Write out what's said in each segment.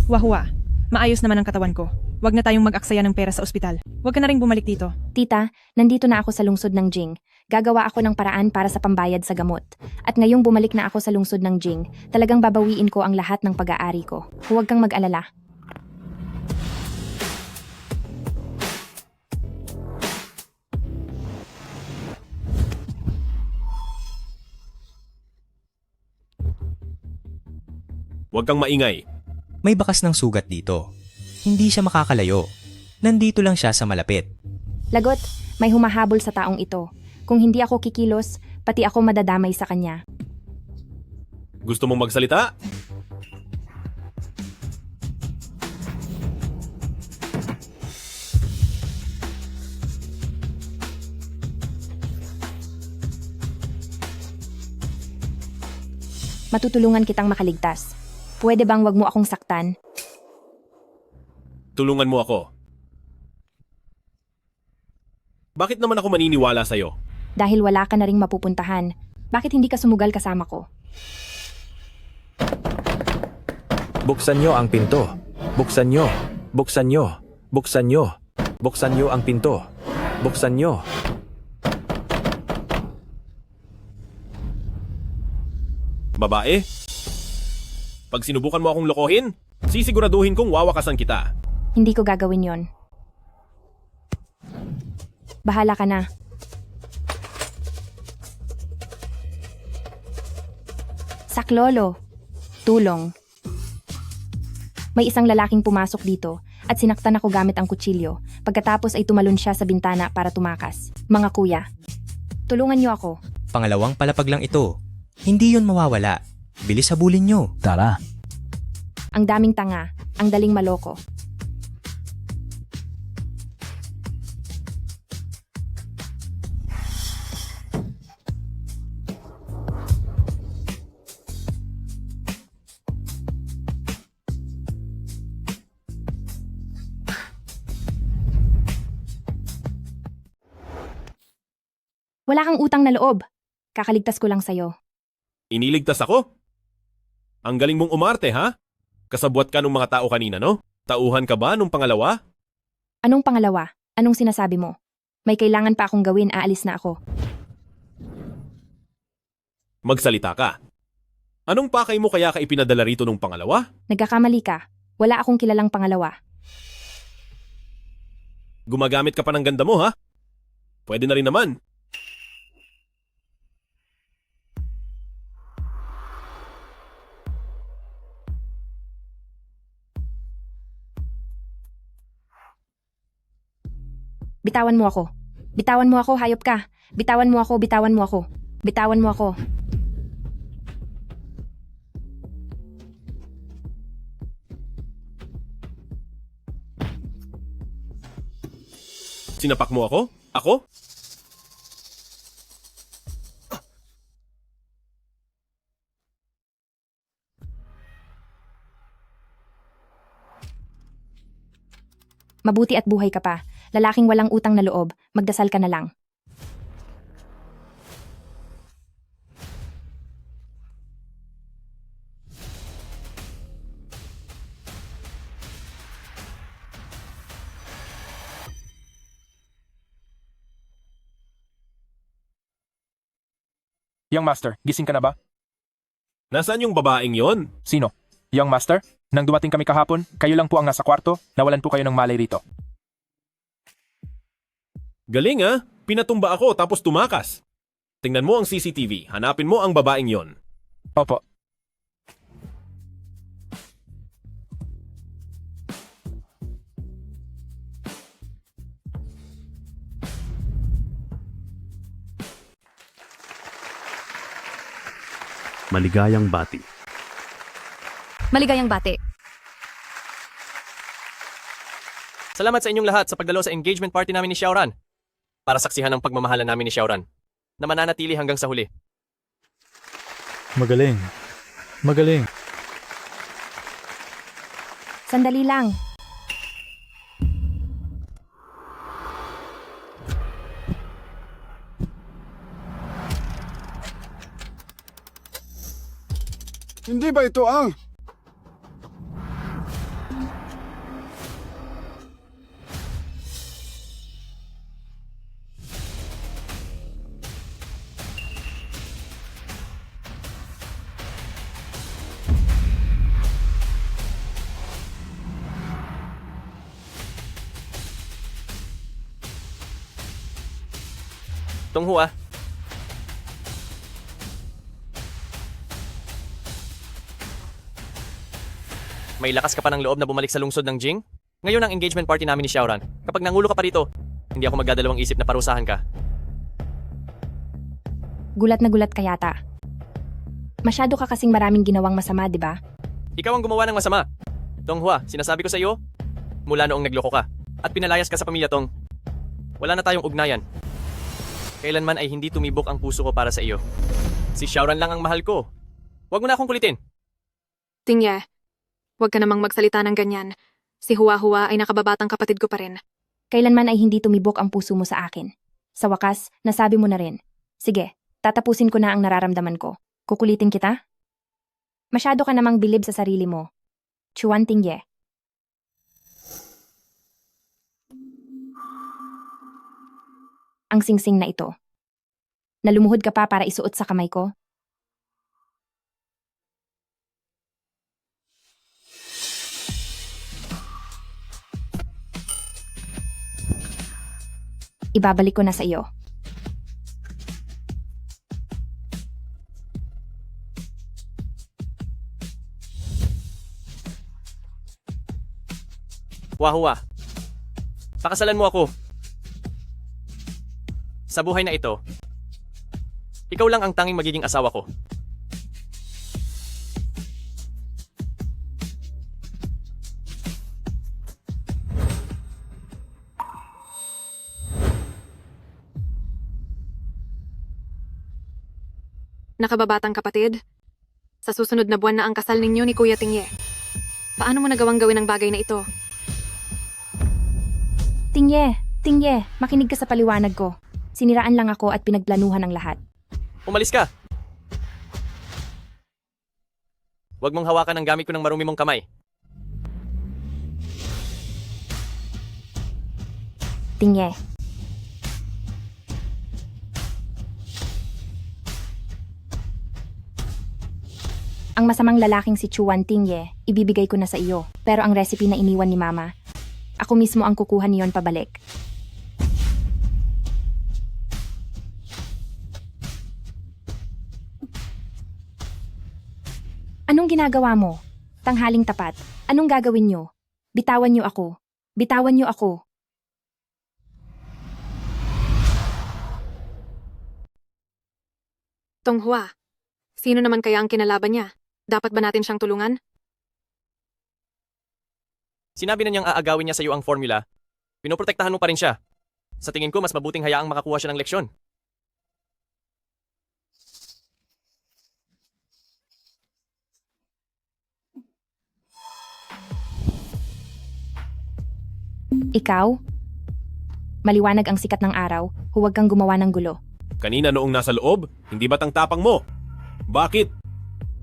Wahua, maayos naman ang katawan ko. Huwag na tayong mag-aksaya ng pera sa ospital. Huwag ka na rin bumalik dito. Tita, nandito na ako sa lungsod ng Jing. Gagawa ako ng paraan para sa pambayad sa gamot. At ngayong bumalik na ako sa lungsod ng Jing, talagang babawiin ko ang lahat ng pag-aari ko. Huwag kang mag-alala. Huwag kang maingay. May bakas ng sugat dito. Hindi siya makakalayo. Nandito lang siya sa malapit. Lagot, may humahabol sa taong ito. Kung hindi ako kikilos, pati ako madadamay sa kanya. Gusto mong magsalita? Matutulungan kitang makaligtas. Pwede bang wag mo akong saktan? Tulungan mo ako. Bakit naman ako maniniwala sa'yo? Dahil wala ka na ring mapupuntahan. Bakit hindi ka sumugal kasama ko? Buksan nyo ang pinto. Buksan nyo. Buksan nyo. Buksan nyo. Buksan nyo ang pinto. Buksan nyo. Babae? Pag sinubukan mo akong lokohin, sisiguraduhin kong wawakasan kita. Hindi ko gagawin yon. Bahala ka na. Saklolo. Tulong. May isang lalaking pumasok dito at sinaktan ako gamit ang kutsilyo. Pagkatapos ay tumalon siya sa bintana para tumakas. Mga kuya, tulungan niyo ako. Pangalawang palapag lang ito. Hindi yun mawawala. Bilis habulin nyo. Tara. Ang daming tanga, ang daling maloko. Wala kang utang na loob. Kakaligtas ko lang sa'yo. Iniligtas ako? Ang galing mong umarte, ha? Kasabwat ka nung mga tao kanina, no? Tauhan ka ba nung pangalawa? Anong pangalawa? Anong sinasabi mo? May kailangan pa akong gawin, aalis na ako. Magsalita ka. Anong pakay mo kaya ka ipinadala rito nung pangalawa? Nagkakamali ka. Wala akong kilalang pangalawa. Gumagamit ka pa ng ganda mo, ha? Pwede na rin naman. Bitawan mo ako. Bitawan mo ako, hayop ka. Bitawan mo ako, bitawan mo ako. Bitawan mo ako. Sinapak mo ako? Ako? Mabuti at buhay ka pa. Lalaking walang utang na loob, magdasal ka na lang. Young Master, gising ka na ba? Nasaan yung babaeng yon? Sino? Young Master? Nang dumating kami kahapon, kayo lang po ang nasa kwarto, nawalan po kayo ng malay rito. Galing, ha? Pinatumba ako tapos tumakas. Tingnan mo ang CCTV. Hanapin mo ang babaeng yon. Opo. Maligayang bati. Maligayang bati. Salamat sa inyong lahat sa pagdalo sa engagement party namin ni Xiaoran. Para saksihan ang pagmamahalan namin ni Xiaoran na mananatili hanggang sa huli. Magaling. Magaling. Sandali lang. Hindi ba ito ang... Tonghua, may lakas ka pa ng loob na bumalik sa lungsod ng Jing? Ngayon ang engagement party namin ni Xiaoran. Kapag nangulo ka pa rito, hindi ako magdadalawang isip na parusahan ka. Gulat na gulat ka yata. Masyado ka kasing maraming ginawang masama, di ba? Ikaw ang gumawa ng masama. Tonghua, sinasabi ko sa iyo, mula noong nagloko ka at pinalayas ka sa pamilya Tong, wala na tayong ugnayan. Kailanman ay hindi tumibok ang puso ko para sa iyo. Si Xiaoran lang ang mahal ko. Huwag mo na akong kulitin. Tingye, huwag ka namang magsalita ng ganyan. Si Hua-Hua ay nakababatang kapatid ko pa rin. Kailanman ay hindi tumibok ang puso mo sa akin. Sa wakas, nasabi mo na rin. Sige, tatapusin ko na ang nararamdaman ko. Kukulitin kita? Masyado ka namang bilib sa sarili mo. Chuan Tingye. Ang singsing na ito. Nalumuhod ka pa para isuot sa kamay ko? Ibabalik ko na sa iyo. Hua-Hua, pakasalan mo ako. Sa buhay na ito, ikaw lang ang tanging magiging asawa ko. Nakababatang kapatid, sa susunod na buwan na ang kasal ninyo ni Kuya Tingye. Paano mo nagawang gawin ang bagay na ito? Tingye, makinig ka sa paliwanag ko. Siniraan lang ako at pinagplanuhan ang lahat. Umalis ka! Huwag mong hawakan ang gamit ko ng marumi mong kamay. Tingye. Ang masamang lalaking si Chuan Tingye, ibibigay ko na sa iyo. Pero ang recipe na iniwan ni Mama, ako mismo ang kukuha niyon pabalik. Anong ginagawa mo? Tanghaling tapat. Anong gagawin niyo? Bitawan niyo ako. Bitawan niyo ako. Tonghua, sino naman kaya ang kinalaban niya? Dapat ba natin siyang tulungan? Sinabi na niyang aagawin niya sa iyo ang formula. Pinoprotektahan mo pa rin siya. Sa tingin ko, mas mabuting hayaang makakuha siya ng leksyon. Ikaw? Maliwanag ang sikat ng araw, huwag kang gumawa ng gulo. Kanina noong nasa loob, hindi ba't ang tapang mo? Bakit?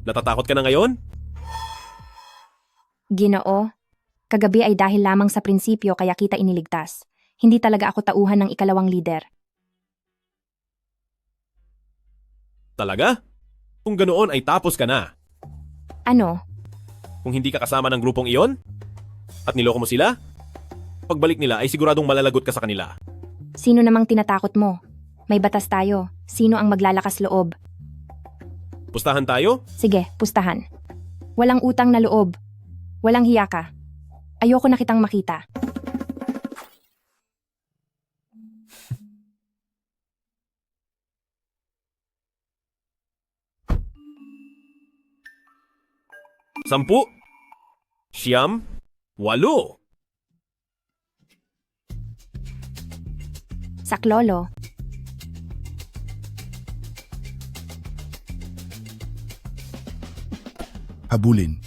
Natatakot ka na ngayon? Ginoo, kagabi ay dahil lamang sa prinsipyo kaya kita iniligtas. Hindi talaga ako tauhan ng ikalawang lider. Talaga? Kung ganoon ay tapos ka na. Ano? Kung hindi ka kasama ng grupong iyon? At niloko mo sila? Pagbalik nila ay siguradong malalagot ka sa kanila. Sino namang tinatakot mo? May batas tayo. Sino ang maglalakas loob? Pustahan tayo? Sige, pustahan. Walang utang na loob. Walang hiya ka. Ayoko na kitang makita. Sampu? Siyam? Walo? Saklolo. Habulin.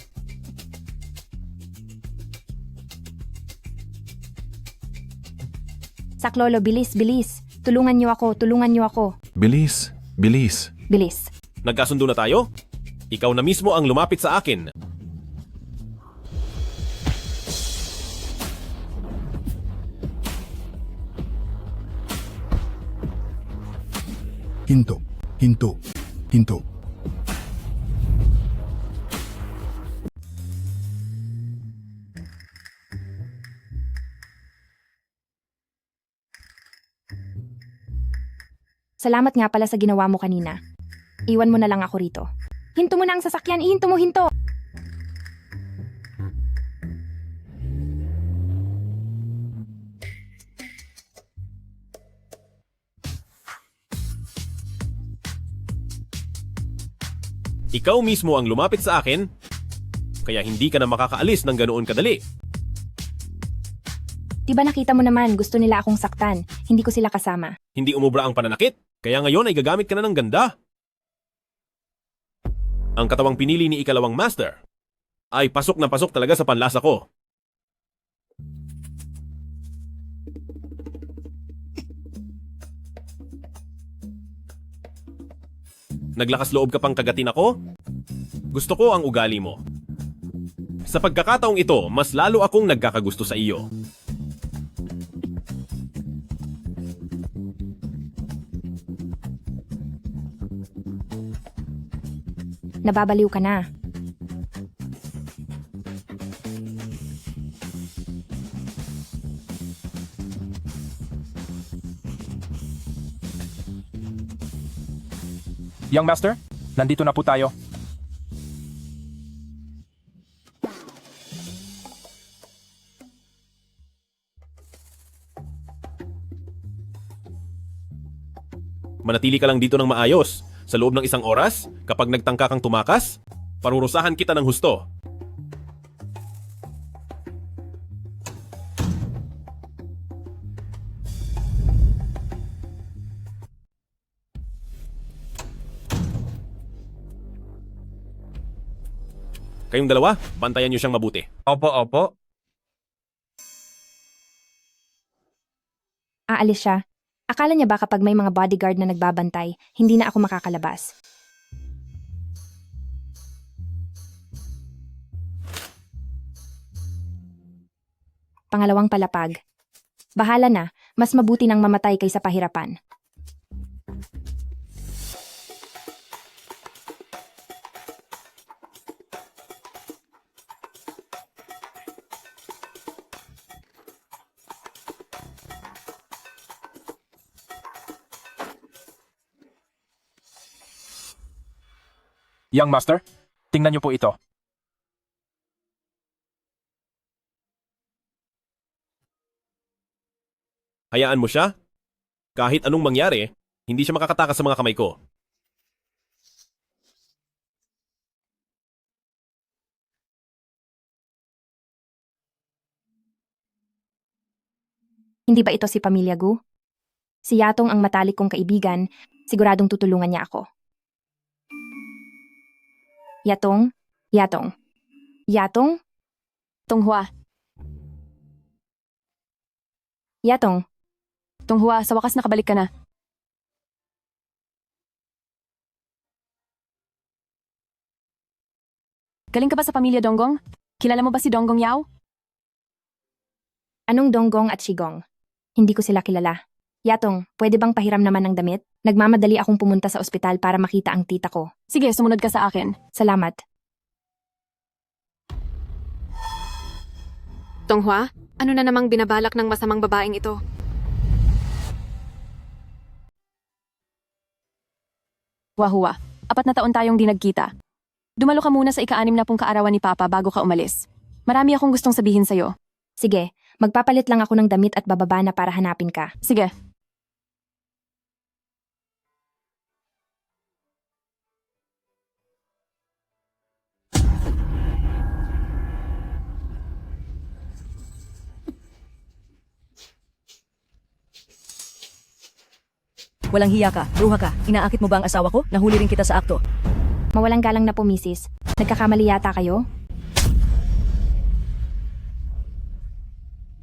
Saklolo, bilis, bilis. Tulungan niyo ako, tulungan niyo ako. Bilis, bilis. Bilis. Nagkasundo na tayo? Ikaw na mismo ang lumapit sa akin. Hinto. Hinto. Hinto. Salamat nga pala sa ginawa mo kanina. Iwan mo na lang ako rito. Hinto mo na ang sasakyan, ihinto mo, hinto! Ikaw mismo ang lumapit sa akin, kaya hindi ka na makakaalis ng ganoon kadali. Diba nakita mo naman, gusto nila akong saktan. Hindi ko sila kasama. Hindi umubra ang pananakit, kaya ngayon ay gagamit ka na ng ganda. Ang katawang pinili ni ikalawang master ay pasok na pasok talaga sa panlasa ko. Naglakas loob ka pang kagatin ako? Gusto ko ang ugali mo. Sa pagkakataong ito, mas lalo akong nagkakagusto sa iyo. Nababaliw ka na. Young Master, nandito na po tayo. Manatili ka lang dito ng maayos. Sa loob ng isang oras, kapag nagtangka kang tumakas, parurusahan kita ng husto. Kayong dalawa, bantayan niyo siyang mabuti. Opo, opo. Aalis siya. Akala niya ba kapag may mga bodyguard na nagbabantay, hindi na ako makakalabas? Pangalawang palapag. Bahala na, mas mabuti nang mamatay kaysa pahirapan. Young Master, tingnan niyo po ito. Hayaan mo siya. Kahit anong mangyari, hindi siya makakatakas sa mga kamay ko. Hindi ba ito si Pamilya Gu? Si Yatong ang matalik kong kaibigan, siguradong tutulungan niya ako. Yatong? Yatong? Yatong? Tonghua, Yatong? Tonghua, sa wakas nakabalik ka na. Galing ka ba sa pamilya Donggong? Kilala mo ba si Donggong Yao? Anong Donggong at Shigong? Hindi ko sila kilala. Yatong, pwede bang pahiram naman ng damit? Nagmamadali akong pumunta sa ospital para makita ang tita ko. Sige, sumunod ka sa akin. Salamat. Tonghua, ano na namang binabalak ng masamang babaeng ito? Wahua, 4 na taon tayong di nagkita. Dumalo ka muna sa ika-6 na kaarawan ni Papa bago ka umalis. Marami akong gustong sabihin sa'yo. Sige, magpapalit lang ako ng damit at bababa na para hanapin ka. Sige. Walang hiya ka, bruha ka. Inaakit mo ba ang asawa ko? Nahuli rin kita sa akto. Mawalang galang na po, misis. Nagkakamali yata kayo?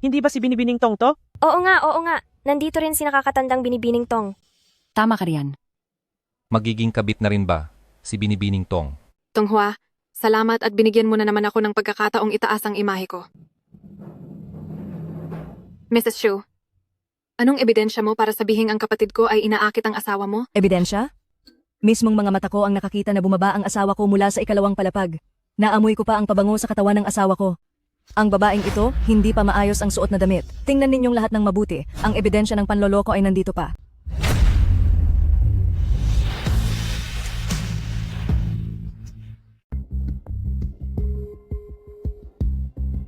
Hindi ba si Binibining Tong to? Oo nga. Nandito rin si nakakatandang Binibining Tong. Tama ka riyan. Magiging kabit na rin ba si Binibining Tong? Tonghua, salamat at binigyan mo na naman ako ng pagkakataong itaas ang imahe ko. Mrs. Shu, anong ebidensya mo para sabihin ang kapatid ko ay inaakit ang asawa mo? Ebidensya? Mismong mga mata ko ang nakakita na bumaba ang asawa ko mula sa ikalawang palapag. Naamoy ko pa ang pabango sa katawan ng asawa ko. Ang babaeng ito, hindi pa maayos ang suot na damit. Tingnan ninyong lahat ng mabuti. Ang ebidensya ng panloloko ay nandito pa.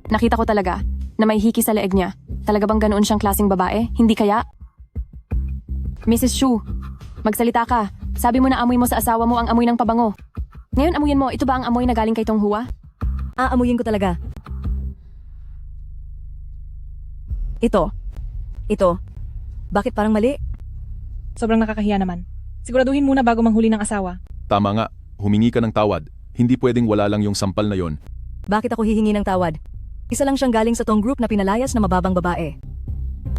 Nakita ko talaga na may hiki sa leeg niya. Talaga bang ganoon siyang klaseng babae? Hindi kaya? Mrs. Shu, magsalita ka. Sabi mo na amoy mo sa asawa mo ang amoy ng pabango. Ngayon amuyin mo, ito ba ang amoy na galing kay Tong Hua? Aamuyin ko talaga. Ito. Bakit parang mali? Sobrang nakakahiya naman. Siguraduhin muna bago manghuli ng asawa. Tama nga, humingi ka ng tawad. Hindi pwedeng wala lang yung sampal na yon. Bakit ako hihingi ng tawad? Isa lang siyang galing sa tong group na pinalayas na mababang babae.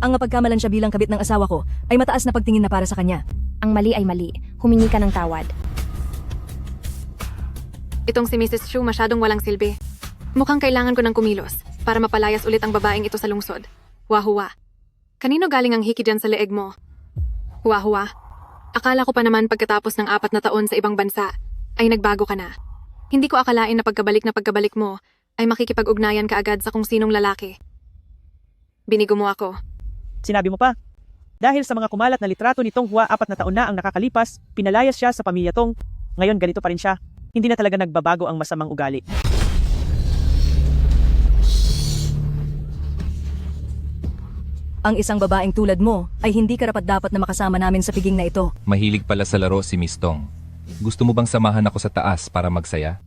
Ang mapagkamalan siya bilang kabit ng asawa ko ay mataas na pagtingin na para sa kanya. Ang mali ay mali. Humingi ka ng tawad. Itong si Mrs. Shu masyadong walang silbi. Mukhang kailangan ko ng kumilos para mapalayas ulit ang babaeng ito sa lungsod. Hua-hua. Kanino galing ang hiki dyan sa leeg mo? Hua-hua. Akala ko pa naman pagkatapos ng 4 na taon sa ibang bansa ay nagbago ka na. Hindi ko akalain na pagkabalik mo ay makikipag-ugnayan ka agad sa kung sinong lalaki. Binigo mo ako. Sinabi mo pa. Dahil sa mga kumalat na litrato ni Tong Hua 4 na taon na ang nakakalipas, pinalayas siya sa pamilya Tong. Ngayon ganito pa rin siya. Hindi na talaga nagbabago ang masamang ugali. Ang isang babaeng tulad mo ay hindi karapat-dapat na makasama namin sa piging na ito. Mahilig pala sa laro si Miss Tong. Gusto mo bang samahan ako sa taas para magsaya?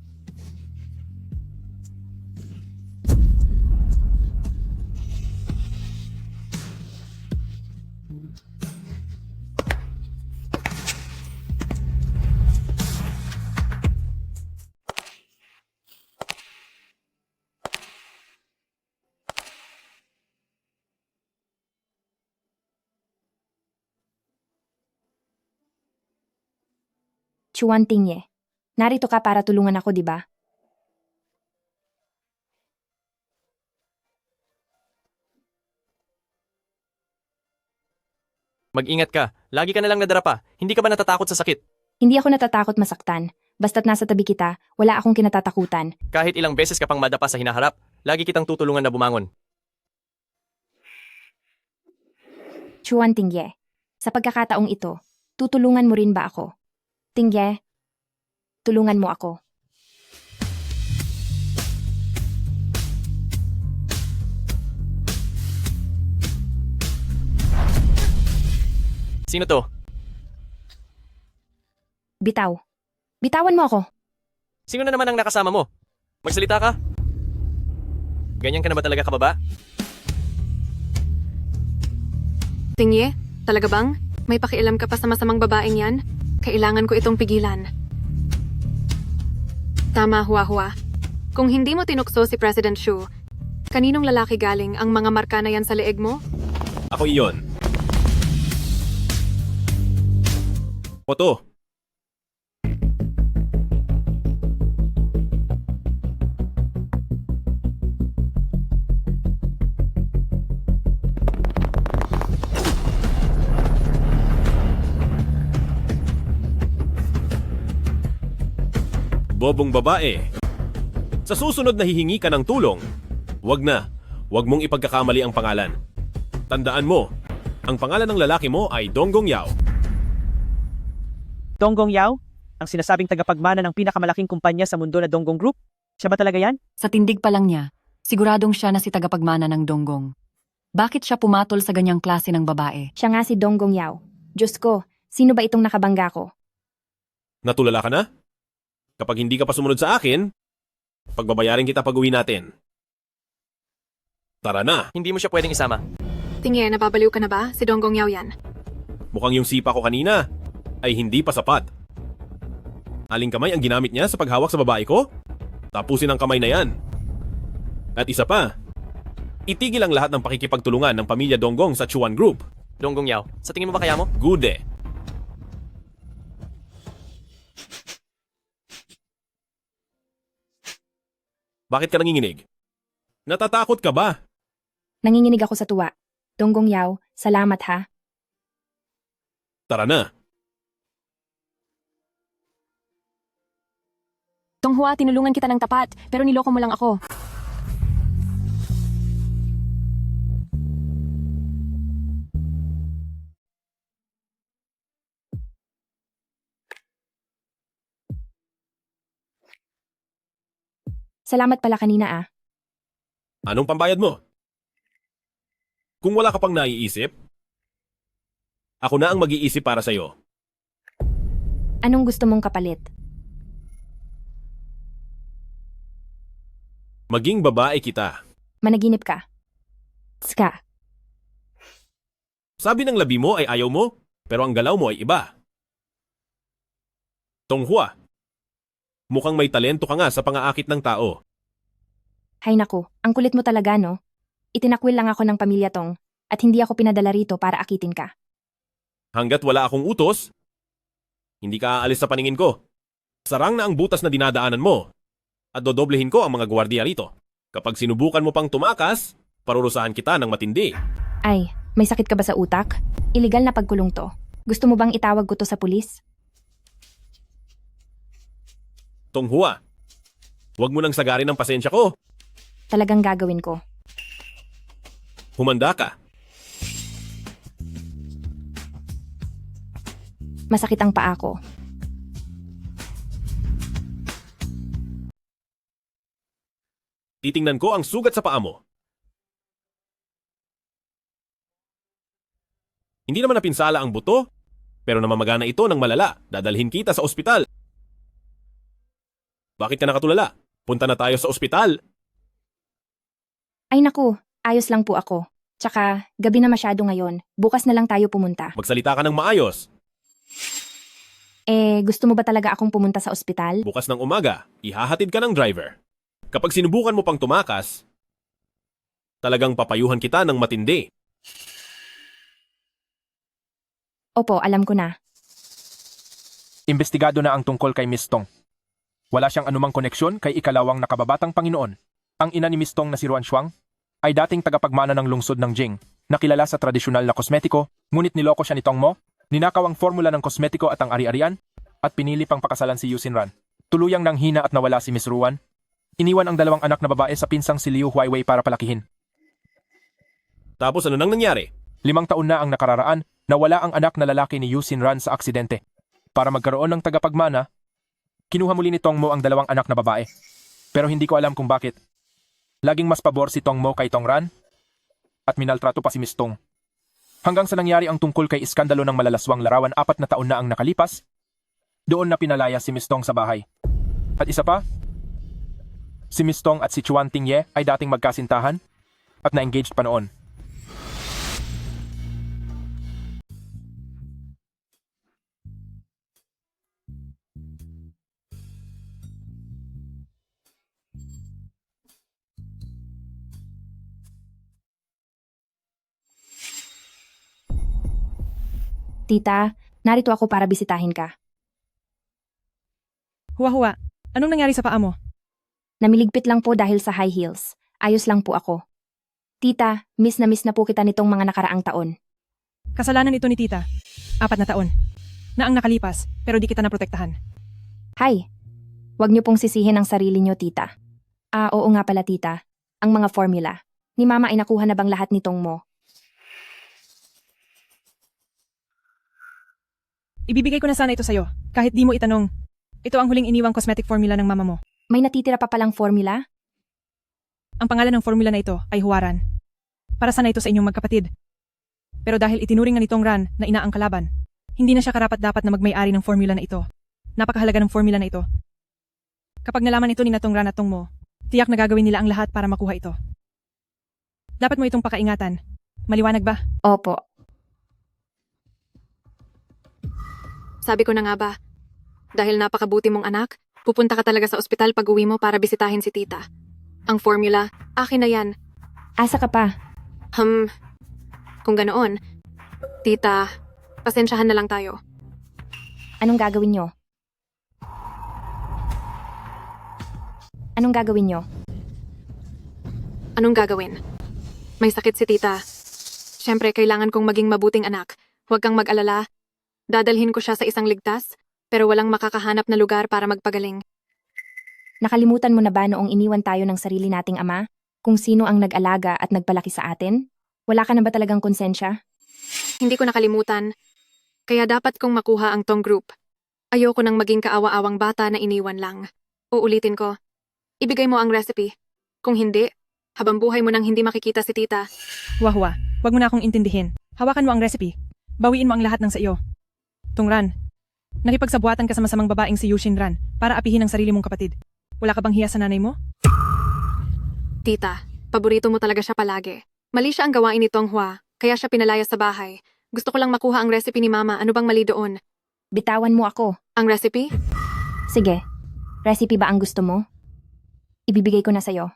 Chuan Tingye. Narito ka para tulungan ako, di ba? Mag-ingat ka. Lagi ka na lang nadarapa. Hindi ka ba natatakot sa sakit? Hindi ako natatakot masaktan. Basta't nasa tabi kita, wala akong kinatatakutan. Kahit ilang beses ka pang madapa sa hinaharap, lagi kitang tutulungan na bumangon. Chuan Tingye. Sa pagkakataong ito, tutulungan mo rin ba ako? Tingye, tulungan mo ako. Sino to? Bitaw. Bitawan mo ako. Sino na naman ang nakasama mo? Magsalita ka? Ganyan ka na ba talaga kababa? Tingye, talaga bang? May pakialam ka pa sa masamang babaeng yan? Kailangan ko itong pigilan. Tama, Hua-Hua. Kung hindi mo tinukso si President Shu, kaninong lalaki galing ang mga marka na yan sa leeg mo? Ako iyon. Oto. Bobong babae. Sa susunod na hihingi ka ng tulong, wag mong ipagkakamali ang pangalan. Tandaan mo, ang pangalan ng lalaki mo ay Donggong Yao. Donggong Yao? Ang sinasabing tagapagmana ng pinakamalaking kumpanya sa mundo na Donggong Group? Siya ba talaga yan? Sa tindig pa lang niya, siguradong siya na si tagapagmana ng Donggong. Bakit siya pumatol sa ganyang klase ng babae? Siya nga si Donggong Yao. Diyos ko, sino ba itong nakabangga ko? Natulala ka na? Kapag hindi ka pa sumunod sa akin, pagbabayarin kita pag-uwi natin. Tara na! Hindi mo siya pwedeng isama. Tingye, nababaliw ka na ba? Si Donggong Yao yan. Mukhang yung sipa ko kanina ay hindi pa sapat. Aling kamay ang ginamit niya sa paghawak sa babae ko? Tapusin ang kamay na yan. At isa pa, itigil ang lahat ng pakikipagtulungan ng pamilya Donggong sa Chuan Group. Donggong Yao, sa tingin mo ba kaya mo? Gude. Bakit ka nanginginig? Natatakot ka ba? Nanginginig ako sa tuwa. Donggong Yao, salamat ha. Tara na. Tong Hua, tinulungan kita ng tapat, pero niloko mo lang ako. Salamat pala kanina ah. Anong pambayad mo? Kung wala ka pang naiisip, ako na ang mag-iisip para sa'yo. Anong gusto mong kapalit? Maging babae kita. Managinip ka. Tska. Sabi ng labi mo ay ayaw mo, pero ang galaw mo ay iba. Tonghua, mukhang may talento ka nga sa pangaakit ng tao. Hay naku, ang kulit mo talaga no? Itinakwil lang ako ng pamilya tong, at hindi ako pinadala rito para akitin ka. Hanggat wala akong utos, hindi ka aalis sa paningin ko. Sarang na ang butas na dinadaanan mo, at dodoblehin ko ang mga gwardiya rito. Kapag sinubukan mo pang tumakas, parurusahan kita ng matindi. Ay, may sakit ka ba sa utak? Iligal na pagkulong to. Gusto mo bang itawag ko to sa pulis? Tonghua, huwag mo nang sagarin ang pasensya ko. Talagang gagawin ko. Humanda ka. Masakit ang paa ko. Titingnan ko ang sugat sa paa mo. Hindi naman napinsala ang buto, pero namamagana ito ng malala. Dadalhin kita sa ospital. Bakit ka nakatulala? Punta na tayo sa ospital. Ay naku, ayos lang po ako. Tsaka, gabi na masyado ngayon. Bukas na lang tayo pumunta. Magsalita ka ng maayos. Gusto mo ba talaga akong pumunta sa ospital? Bukas ng umaga, ihahatid ka ng driver. Kapag sinubukan mo pang tumakas, talagang papayuhan kita ng matindi. Opo, alam ko na. Imbestigado na ang tungkol kay Miss Tong. Wala siyang anumang koneksyon kay ikalawang nakababatang Panginoon. Ang ina ni Miss Tong na si Ruan Shuang ay dating tagapagmana ng lungsod ng Jing, na kilala sa tradisyonal na kosmetiko, ngunit niloko siya ni Tong Mo, ninakaw ang formula ng kosmetiko at ang ari-arian, at pinili pang pakasalan si Yu Xinran. Tuluyang nanghina at nawala si Miss Ruan. Iniwan ang dalawang anak na babae sa pinsang si Liu Huaiwei para palakihin. Tapos ano nang nangyari? 5 taon na ang nakararaan, nawala ang anak na lalaki ni Yu Xinran sa aksidente. Para magkaroon ng tagapagmana, kinuha muli ni Tong Mo ang dalawang anak na babae. Pero hindi ko alam kung bakit. Laging mas pabor si Tong Mo kay Tong Ran, at minaltrato pa si Miss Tong. Hanggang sa nangyari ang tungkol kay iskandalo ng malalaswang larawan 4 na taon na ang nakalipas, doon na pinalaya si Miss Tong sa bahay. At isa pa, si Miss Tong at si Chuan Tingye ay dating magkasintahan at na-engaged pa noon. Tita, narito ako para bisitahin ka. Huwa-huwa, anong nangyari sa paa mo? Namiligpit lang po dahil sa high heels. Ayos lang po ako. Tita, miss na po kita nitong mga nakaraang taon. Kasalanan ito ni tita. 4 na taon. Na ang nakalipas, pero di kita naprotektahan. Hay, wag niyo pong sisihin ang sarili niyo, tita. Oo nga pala, tita. Ang mga formula. Ni mama ay nakuha na bang lahat nitong mo? Ibibigay ko na sana ito sa'yo, kahit di mo itanong. Ito ang huling iniwang cosmetic formula ng mama mo. May natitira pa palang formula? Ang pangalan ng formula na ito ay Huwaran. Para sana ito sa inyong magkapatid. Pero dahil itinuring na nitong Ran na ina ang kalaban, hindi na siya karapat-dapat na magmay-ari ng formula na ito. Napakahalaga ng formula na ito. Kapag nalaman ito ni Natong Ran at Tong Mo, tiyak na gagawin nila ang lahat para makuha ito. Dapat mo itong pakaingatan. Maliwanag ba? Opo. Sabi ko na nga ba, dahil napakabuti mong anak, pupunta ka talaga sa ospital pag uwi mo para bisitahin si tita. Ang formula, akin na yan. Asa ka pa? Kung ganoon, tita, pasensyahan na lang tayo. Anong gagawin nyo? Anong gagawin nyo? Anong gagawin? May sakit si tita. Siyempre, kailangan kong maging mabuting anak. Huwag kang mag-alala. Dadalhin ko siya sa isang ligtas, pero walang makakahanap na lugar para magpagaling. Nakalimutan mo na ba noong iniwan tayo ng sarili nating ama? Kung sino ang nag-alaga at nagpalaki sa atin? Wala ka na ba talagang konsensya? Hindi ko nakalimutan. Kaya dapat kong makuha ang Tong Group. Ayoko nang maging kaawa-awang bata na iniwan lang. Uulitin ko. Ibigay mo ang recipe. Kung hindi, Habang buhay mo nang hindi makikita si tita. Hua-hua, wag mo na akong intindihin. Hawakan mo ang recipe. Bawiin mo ang lahat ng sa iyo. Tongran, nakipagsabuatan ka sa masamang babaeng si Yushin Ran para apihin ang sarili mong kapatid. Wala ka bang hiya sa nanay mo? Tita, paborito mo talaga siya palagi. Mali siya ang gawain ni Tonghua, kaya siya pinalayas sa bahay. Gusto ko lang makuha ang recipe ni Mama. Ano bang mali doon? Bitawan mo ako. Ang recipe? Sige. Recipe ba ang gusto mo? Ibibigay ko na sa'yo.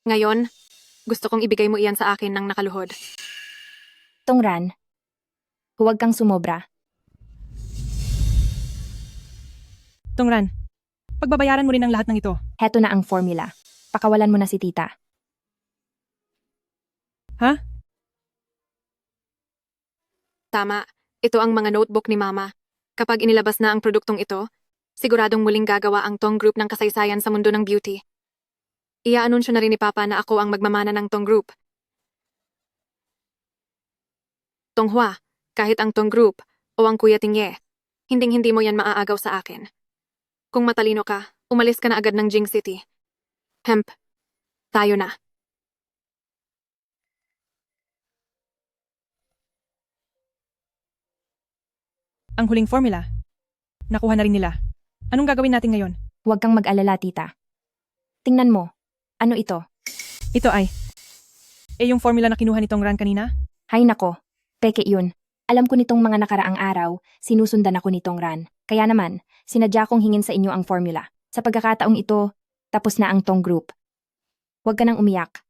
Ngayon, gusto kong ibigay mo iyan sa akin ng nakaluhod. Tongran, huwag kang sumobra. Tongran, pagbabayaran mo rin ang lahat ng ito. Heto na ang formula. Pakawalan mo na si tita. Ha? Tama, ito ang mga notebook ni Mama. Kapag inilabas na ang produktong ito, siguradong muling gagawa ang Tong Group ng kasaysayan sa mundo ng beauty. Iaanunsyo na rin ni Papa na ako ang magmamana ng Tong Group. Tonghua, kahit ang Tong Group o ang Kuya Tingye, hinding-hindi mo yan maaagaw sa akin. Kung matalino ka, umalis ka na agad ng Jing City. Hemp, tayo na. Ang huling formula. Nakuha na rin nila. Anong gagawin natin ngayon? Huwag kang mag-alala, tita. Tingnan mo. Ano ito? Ito ay... yung formula na kinuha ni Tongran kanina? Hay nako. Peke yun. Alam ko nitong mga nakaraang araw, sinusundan ako ni Tongran. Kaya naman, sinadya kong hingin sa inyo ang formula. Sa pagkakataong ito, tapos na ang Tong Group. Huwag ka nang umiyak.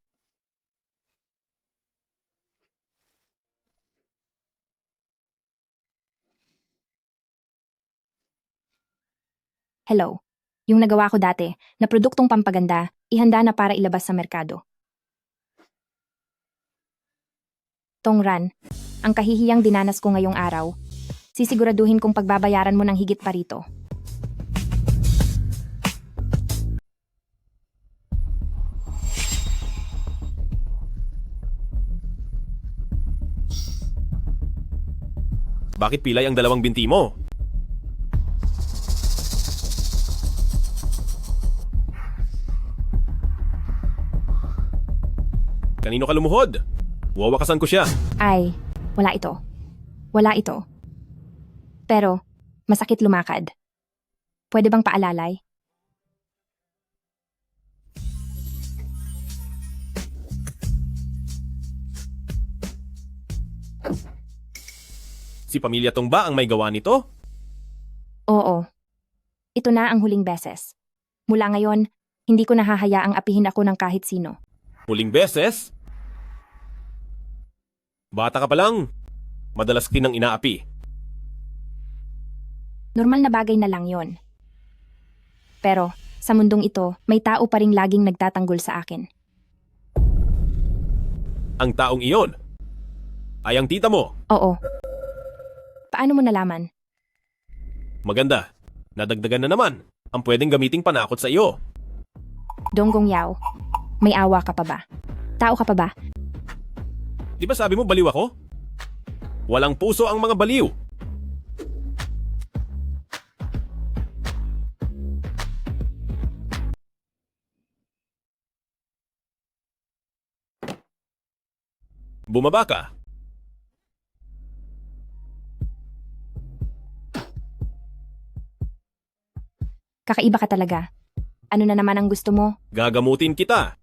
Hello. Yung nagawa ko dati, na produktong pampaganda, ihanda na para ilabas sa merkado. Tongran, ang kahihiyang dinanas ko ngayong araw, sisiguraduhin kong pagbabayaran mo ng higit pa rito. Bakit pilay ang dalawang binti mo? Kanino ka lumuhod? Wawakasan ko siya. Ay, wala ito. Wala ito. Pero, masakit lumakad. Pwede bang paalalay? Si Pamilya Tong ba ang may gawa nito? Oo. Ito na ang huling beses. Mula ngayon, hindi ko nahahayaang apihin ako ng kahit sino. Huling beses? Bata ka pa lang. Madalas kinang inaapi. Normal na bagay na lang yon. Pero, sa mundong ito, may tao pa ring laging nagtatanggol sa akin. Ang taong iyon ay ang tita mo. Oo. Paano mo nalaman? Maganda. Nadagdagan na naman ang pwedeng gamiting panakot sa iyo. Donggong Yao, may awa ka pa ba? Tao ka pa ba? Di ba sabi mo baliw ako? Walang puso ang mga baliw. Bumaba ka. Kakaiba ka talaga. Ano na naman ang gusto mo? Gagamutin kita.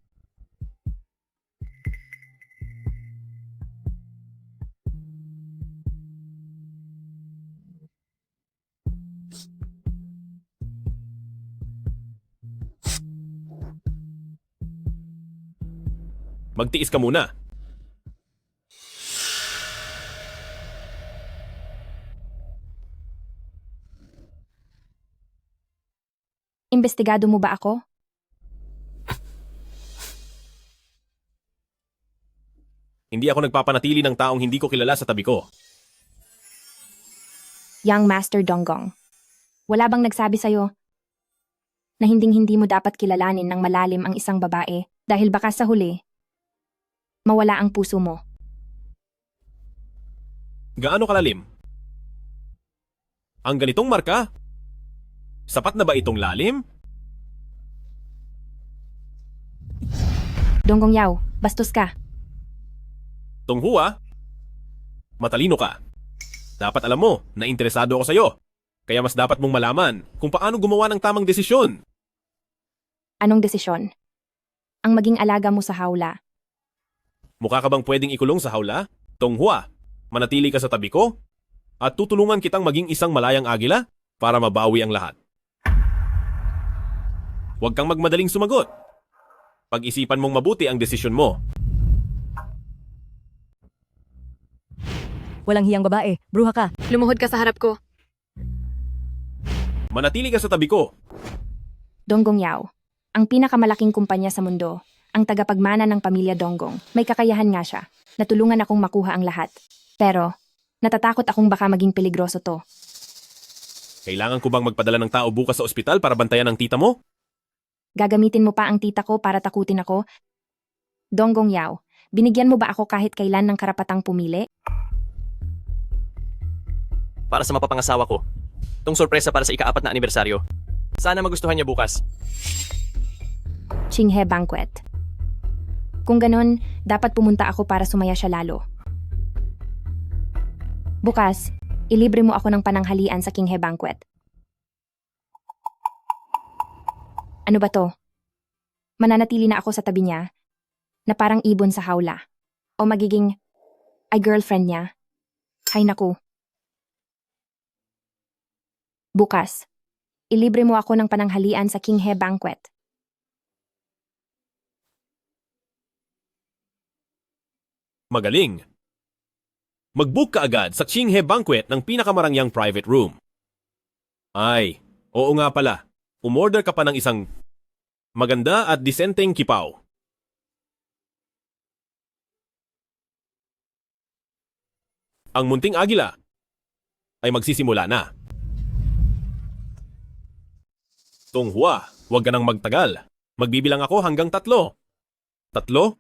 Magtiis ka muna. Imbestigado mo ba ako? Hindi ako nagpapanatili ng taong hindi ko kilala sa tabi ko. Young Master Donggong. Wala bang nagsabi sa'yo na hinding-hindi mo dapat kilalanin ng malalim ang isang babae dahil baka sa huli, mawala ang puso mo? Gaano kalalim? Ang ganitong marka? Sapat na ba itong lalim? Donggong Yao, bastos ka. Tonghua, matalino ka. Dapat alam mo na interesado ako sa'yo. Kaya mas dapat mong malaman kung paano gumawa ng tamang desisyon. Anong desisyon? Ang maging alaga mo sa hawla. Mukha ka bang pwedeng ikulong sa hawla? Tonghua, manatili ka sa tabi ko at tutulungan kitang maging isang malayang agila para mabawi ang lahat. Huwag kang magmadaling sumagot. Pag-isipan mong mabuti ang desisyon mo. Walang hiyang babae, bruha ka. Lumuhod ka sa harap ko. Manatili ka sa tabi ko. Donggong Yao, ang pinakamalaking kumpanya sa mundo, ang tagapagmana ng pamilya Donggong. May kakayahan nga siya. Natulungan akong makuha ang lahat. Pero, natatakot akong baka maging peligroso to. Kailangan ko bang magpadala ng tao bukas sa ospital para bantayan ang tita mo? Gagamitin mo pa ang tita ko para takutin ako? Donggong Yao, binigyan mo ba ako kahit kailan ng karapatang pumili? Para sa mapapangasawa ko. Itong sorpresa para sa ika-4 na anibersaryo. Sana magustuhan niya bukas. Qinghe Banquet. Kung ganun, dapat pumunta ako para sumaya siya lalo. Bukas, ilibre mo ako ng pananghalian sa Qinghe Banquet. Ano ba to? Mananatili na ako sa tabi niya, na parang ibon sa hawla. O magiging, ay girlfriend niya. Hay naku. Bukas, ilibre mo ako ng pananghalian sa Qinghe Banquet. Magaling. Mag-book ka agad sa Qinghe Banquet ng pinakamarangyang private room. Ay, oo nga pala. Umorder ka pa ng isang maganda at disenteng kipaw. Ang munting agila ay magsisimula na. Tonghua, huwag ka nang magtagal. Magbibilang ako hanggang 3. 3, 2,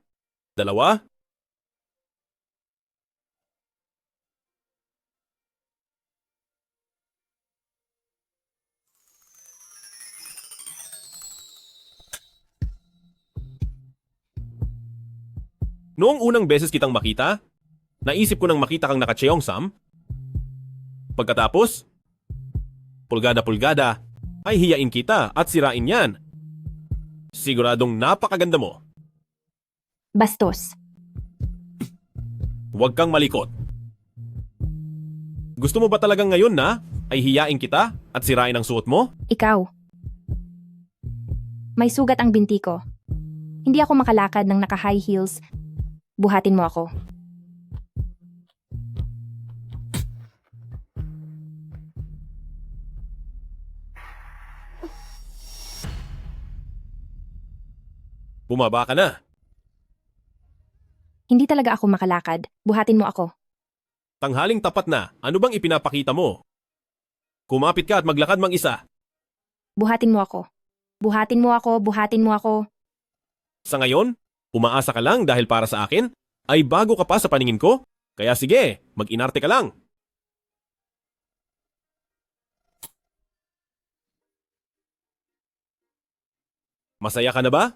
Noong unang beses kitang makita, naisip ko nang makita kang naka-cheongsam. Pagkatapos, pulgada-pulgada, ay hiyain kita at sirain yan. Siguradong napakaganda mo. Bastos. Huwag kang malikot. Gusto mo ba talagang ngayon na ay hiyain kita at sirain ang suot mo? Ikaw. May sugat ang binti ko. Hindi ako makalakad ng naka-high heels. Buhatin mo ako. Bumaba ka na. Hindi talaga ako makalakad. Buhatin mo ako. Tanghaling tapat na. Ano bang ipinapakita mo? Kumapit ka at maglakad mag-isa. Buhatin mo ako. Buhatin mo ako. Buhatin mo ako. Sa ngayon, umaasa ka lang dahil para sa akin, ay bago ka pa sa paningin ko. Kaya sige, mag-inarte ka lang. Masaya ka na ba?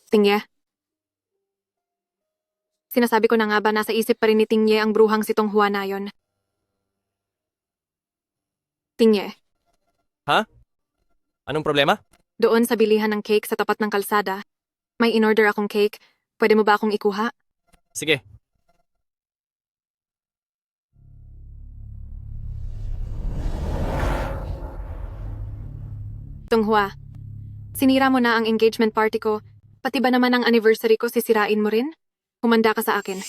Tingye. Sinasabi ko na nga ba nasa isip pa rin ni Tingye ang bruhang si Tonghua na yon. Tingye. Ha? Anong problema? Doon sa bilihan ng cake sa tapat ng kalsada, may in-order akong cake. Pwede mo ba akong ikuha? Sige. Tonghua, sinira mo na ang engagement party ko. Pati ba naman ang anniversary ko sisirain mo rin? Humanda ka sa akin.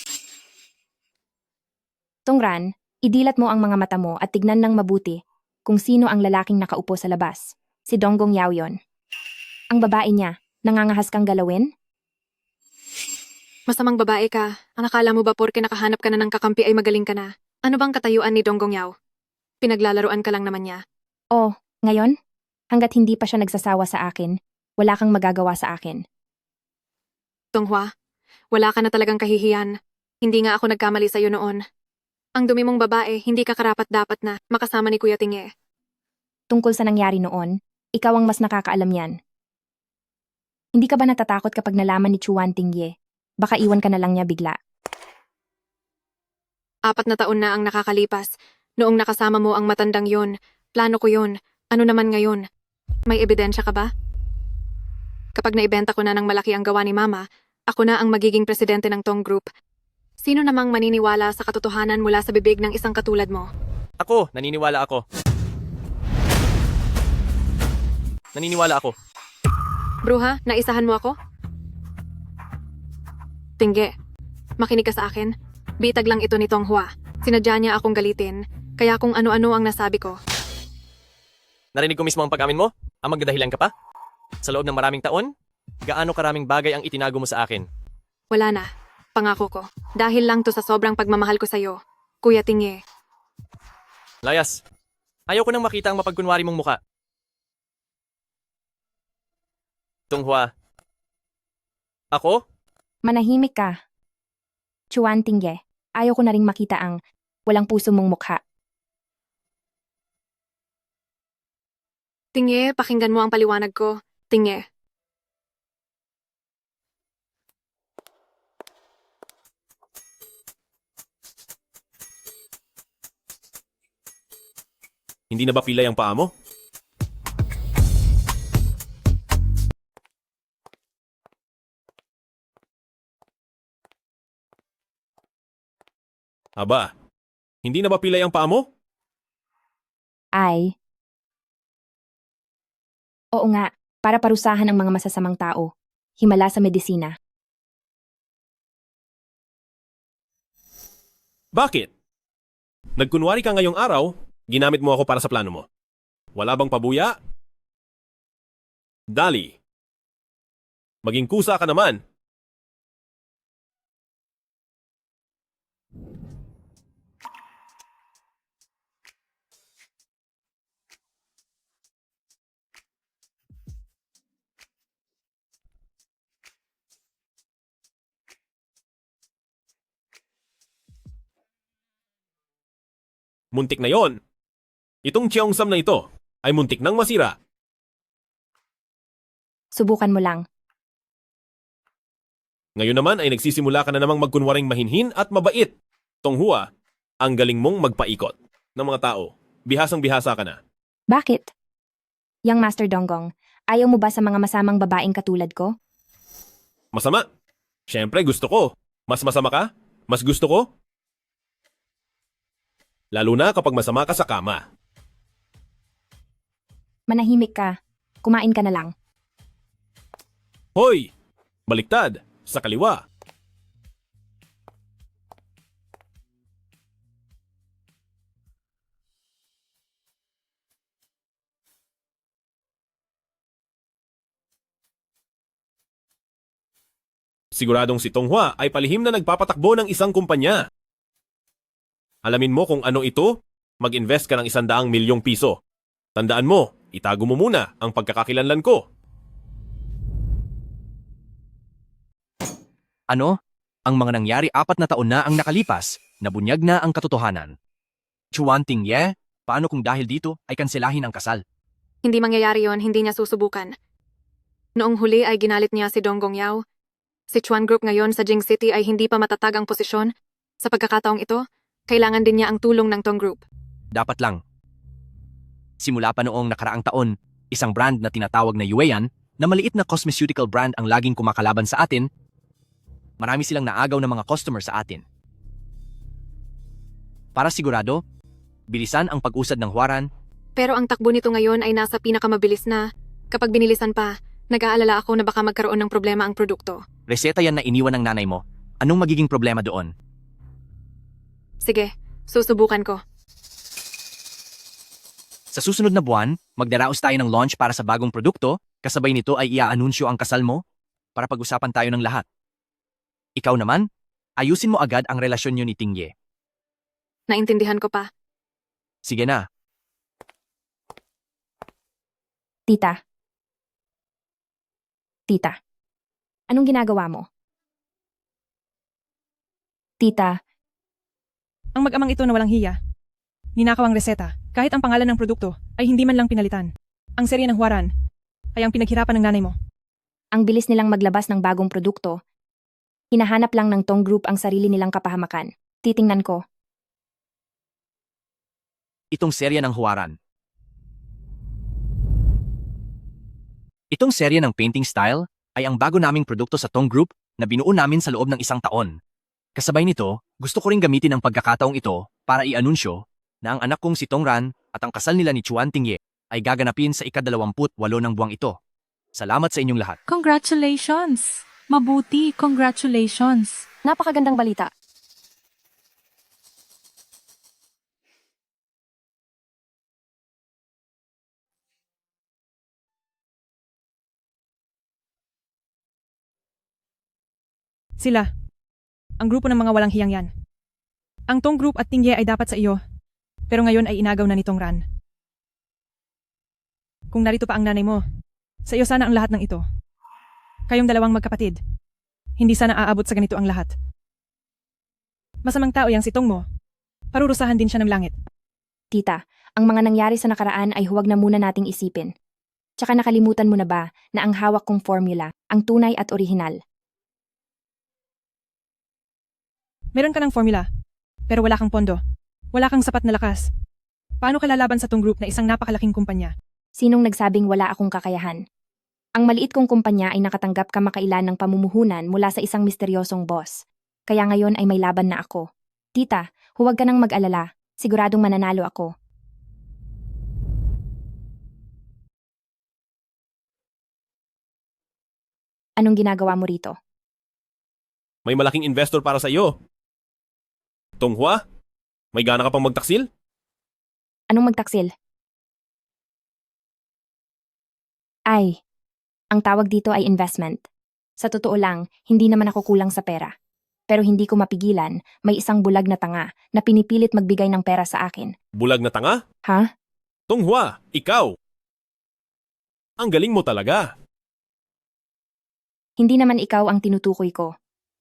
Tongran, idilat mo ang mga mata mo at tignan ng mabuti kung sino ang lalaking nakaupo sa labas. Si Donggong Yao yon. Ang babae niya, nangangahas kang galawin? Masamang babae ka. Ang akala mo ba porke nakahanap ka na ng kakampi ay magaling ka na? Ano bang katayuan ni Donggong Yao? Pinaglalaruan ka lang naman niya. Oh, ngayon? Hanggat hindi pa siya nagsasawa sa akin, wala kang magagawa sa akin. Tonghua, wala ka na talagang kahihiyan. Hindi nga ako nagkamali sa'yo noon. Ang dumi mong babae, hindi ka karapat-dapat na makasama ni Kuya Tingye. Tungkol sa nangyari noon, ikaw ang mas nakakaalam yan. Hindi ka ba natatakot kapag nalaman ni Chuan Tingye? Baka iwan ka na lang niya bigla. 4 na taon na ang nakakalipas. Noong nakasama mo ang matandang yon, plano ko yon. Ano naman ngayon? May ebidensya ka ba? Kapag naibenta ko na ng malaki ang gawa ni Mama, ako na ang magiging presidente ng Tong Group. Sino namang maniniwala sa katotohanan mula sa bibig ng isang katulad mo? Ako, naniniwala ako. Naniniwala ako. Bruha, naisahan mo ako? Tingge, makinig ka sa akin. Bitag lang ito ni Tong Hua. Sinadya niya akong galitin, kaya kung ano-ano ang nasabi ko. Narinig ko mismo ang pag-amin mo? Ang magdadahilan ka pa? Sa loob ng maraming taon? Gaano karaming bagay ang itinago mo sa akin? Wala na. Pangako ko. Dahil lang to sa sobrang pagmamahal ko sa'yo. Kuya Tingye. Layas, ayaw ko nang makita ang mapagkunwari mong muka. Tunghua. Ako? Manahimik ka. Chuan Tingye, ayaw ko na ring makita ang walang puso mong mukha. Tingye, pakinggan mo ang paliwanag ko. Tingye. Hindi na ba pilay ang paa mo? Aba, hindi na ba pilay ang paa mo? Ay. Oo nga, para parusahan ang mga masasamang tao. Himala sa medisina. Bakit? Nagkunwari ka ngayong araw, ginamit mo ako para sa plano mo. Wala bang pabuya? Dali. Maging kusa ka naman. Muntik na yon. Itong Cheongsam na ito ay muntik nang masira. Subukan mo lang. Ngayon naman ay nagsisimula ka na namang magkunwaring mahinhin at mabait. Tonghua, ang galing mong magpaikot ng mga tao. Bihasang-bihasa ka na. Bakit? Yang Master Donggong, ayaw mo ba sa mga masamang babaeng katulad ko? Masama? Siyempre gusto ko. Mas masama ka? Mas gusto ko? Lalo na kapag masama ka sa kama. Manahimik ka. Kumain ka na lang. Hoy! Baliktad! Sa kaliwa! Siguradong si Tonghua ay palihim na nagpapatakbo ng isang kumpanya. Alamin mo kung ano ito, mag-invest ka ng 100 milyong piso. Tandaan mo, itago mo muna ang pagkakakilanlan ko. Ano? Ang mga nangyari 4 na taon na ang nakalipas, nabunyag na ang katotohanan. Chuan Tingye, paano kung dahil dito ay kanselahin ang kasal? Hindi mangyayari yon, hindi niya susubukan. Noong huli ay ginalit niya si Donggong Yao. Si Chuan Group ngayon sa Jing City ay hindi pa matatag ang posisyon. Sa pagkakataong ito, kailangan din niya ang tulong ng Tong Group. Dapat lang. Simula pa noong nakaraang taon, isang brand na tinatawag na Yueyan, na maliit na cosmeceutical brand ang laging kumakalaban sa atin, marami silang naagaw ng mga customer sa atin. Para sigurado, bilisan ang pag-usad ng Huaran. Pero ang takbo nito ngayon ay nasa pinakamabilis na. Kapag binilisan pa, nag-aalala ako na baka magkaroon ng problema ang produkto. Reseta yan na iniwan ng nanay mo. Anong magiging problema doon? Sige, susubukan ko. Sa susunod na buwan, magdaraos tayo ng launch para sa bagong produkto, kasabay nito ay iaanunsyo ang kasal mo para pag-usapan tayo ng lahat. Ikaw naman, ayusin mo agad ang relasyon niyo ni Tingye. Naintindihan ko pa. Sige na. Tita. Tita. Anong ginagawa mo? Tita. Ang mag-amang ito na walang hiya. Ninakaw ang reseta, Kahit ang pangalan ng produkto ay hindi man lang pinalitan. Ang serye ng Huwaran ay ang pinaghirapan ng nanay mo. Ang bilis nilang maglabas ng bagong produkto. Hinahanap lang ng Tong Group ang sarili nilang kapahamakan. Titingnan ko. Itong serya ng Huwaran. Itong serya ng painting style ay ang bago naming produkto sa Tong Group na binuo namin sa loob ng 1 taon. Kasabay nito, gusto ko ring gamitin ang pagkakataong ito para i-anunsyo na ang anak kong si Tong Ran at ang kasal nila ni Chuan Tingye ay gaganapin sa ika-28 ng buwang ito. Salamat sa inyong lahat. Congratulations! Mabuti, congratulations! Napakagandang balita. Sila. Ang grupo ng mga walang hiyang yan. Ang Tong Group at Tingye ay dapat sa iyo, pero ngayon ay inagaw na nitong Ran. Kung narito pa ang nanay mo, sa iyo sana ang lahat ng ito. Kayong dalawang magkapatid. Hindi sana aabot sa ganito ang lahat. Masamang tao yang si Tong mo. Parurusahan din siya ng langit. Tita, ang mga nangyari sa nakaraan ay huwag na muna nating isipin. Tsaka nakalimutan mo na ba na ang hawak kong formula, ang tunay at orihinal. Meron ka ng formula, pero wala kang pondo. Wala kang sapat na lakas. Paano ka lalaban sa Tong Group na isang napakalaking kumpanya? Sinong nagsabing wala akong kakayahan? Ang maliit kong kumpanya ay nakatanggap kamakailan ng pamumuhunan mula sa isang misteryosong boss. Kaya ngayon ay may laban na ako. Tita, huwag ka nang mag-alala. Siguradong mananalo ako. Anong ginagawa mo rito? May malaking investor para sa iyo. Tonghua, may gana ka pang magtaksil? Anong magtaksil? Ay, ang tawag dito ay investment. Sa totoo lang, hindi naman ako kulang sa pera. Pero hindi ko mapigilan, may isang bulag na tanga na pinipilit magbigay ng pera sa akin. Bulag na tanga? Ha? Tonghua, ikaw! Ang galing mo talaga. Hindi naman ikaw ang tinutukoy ko.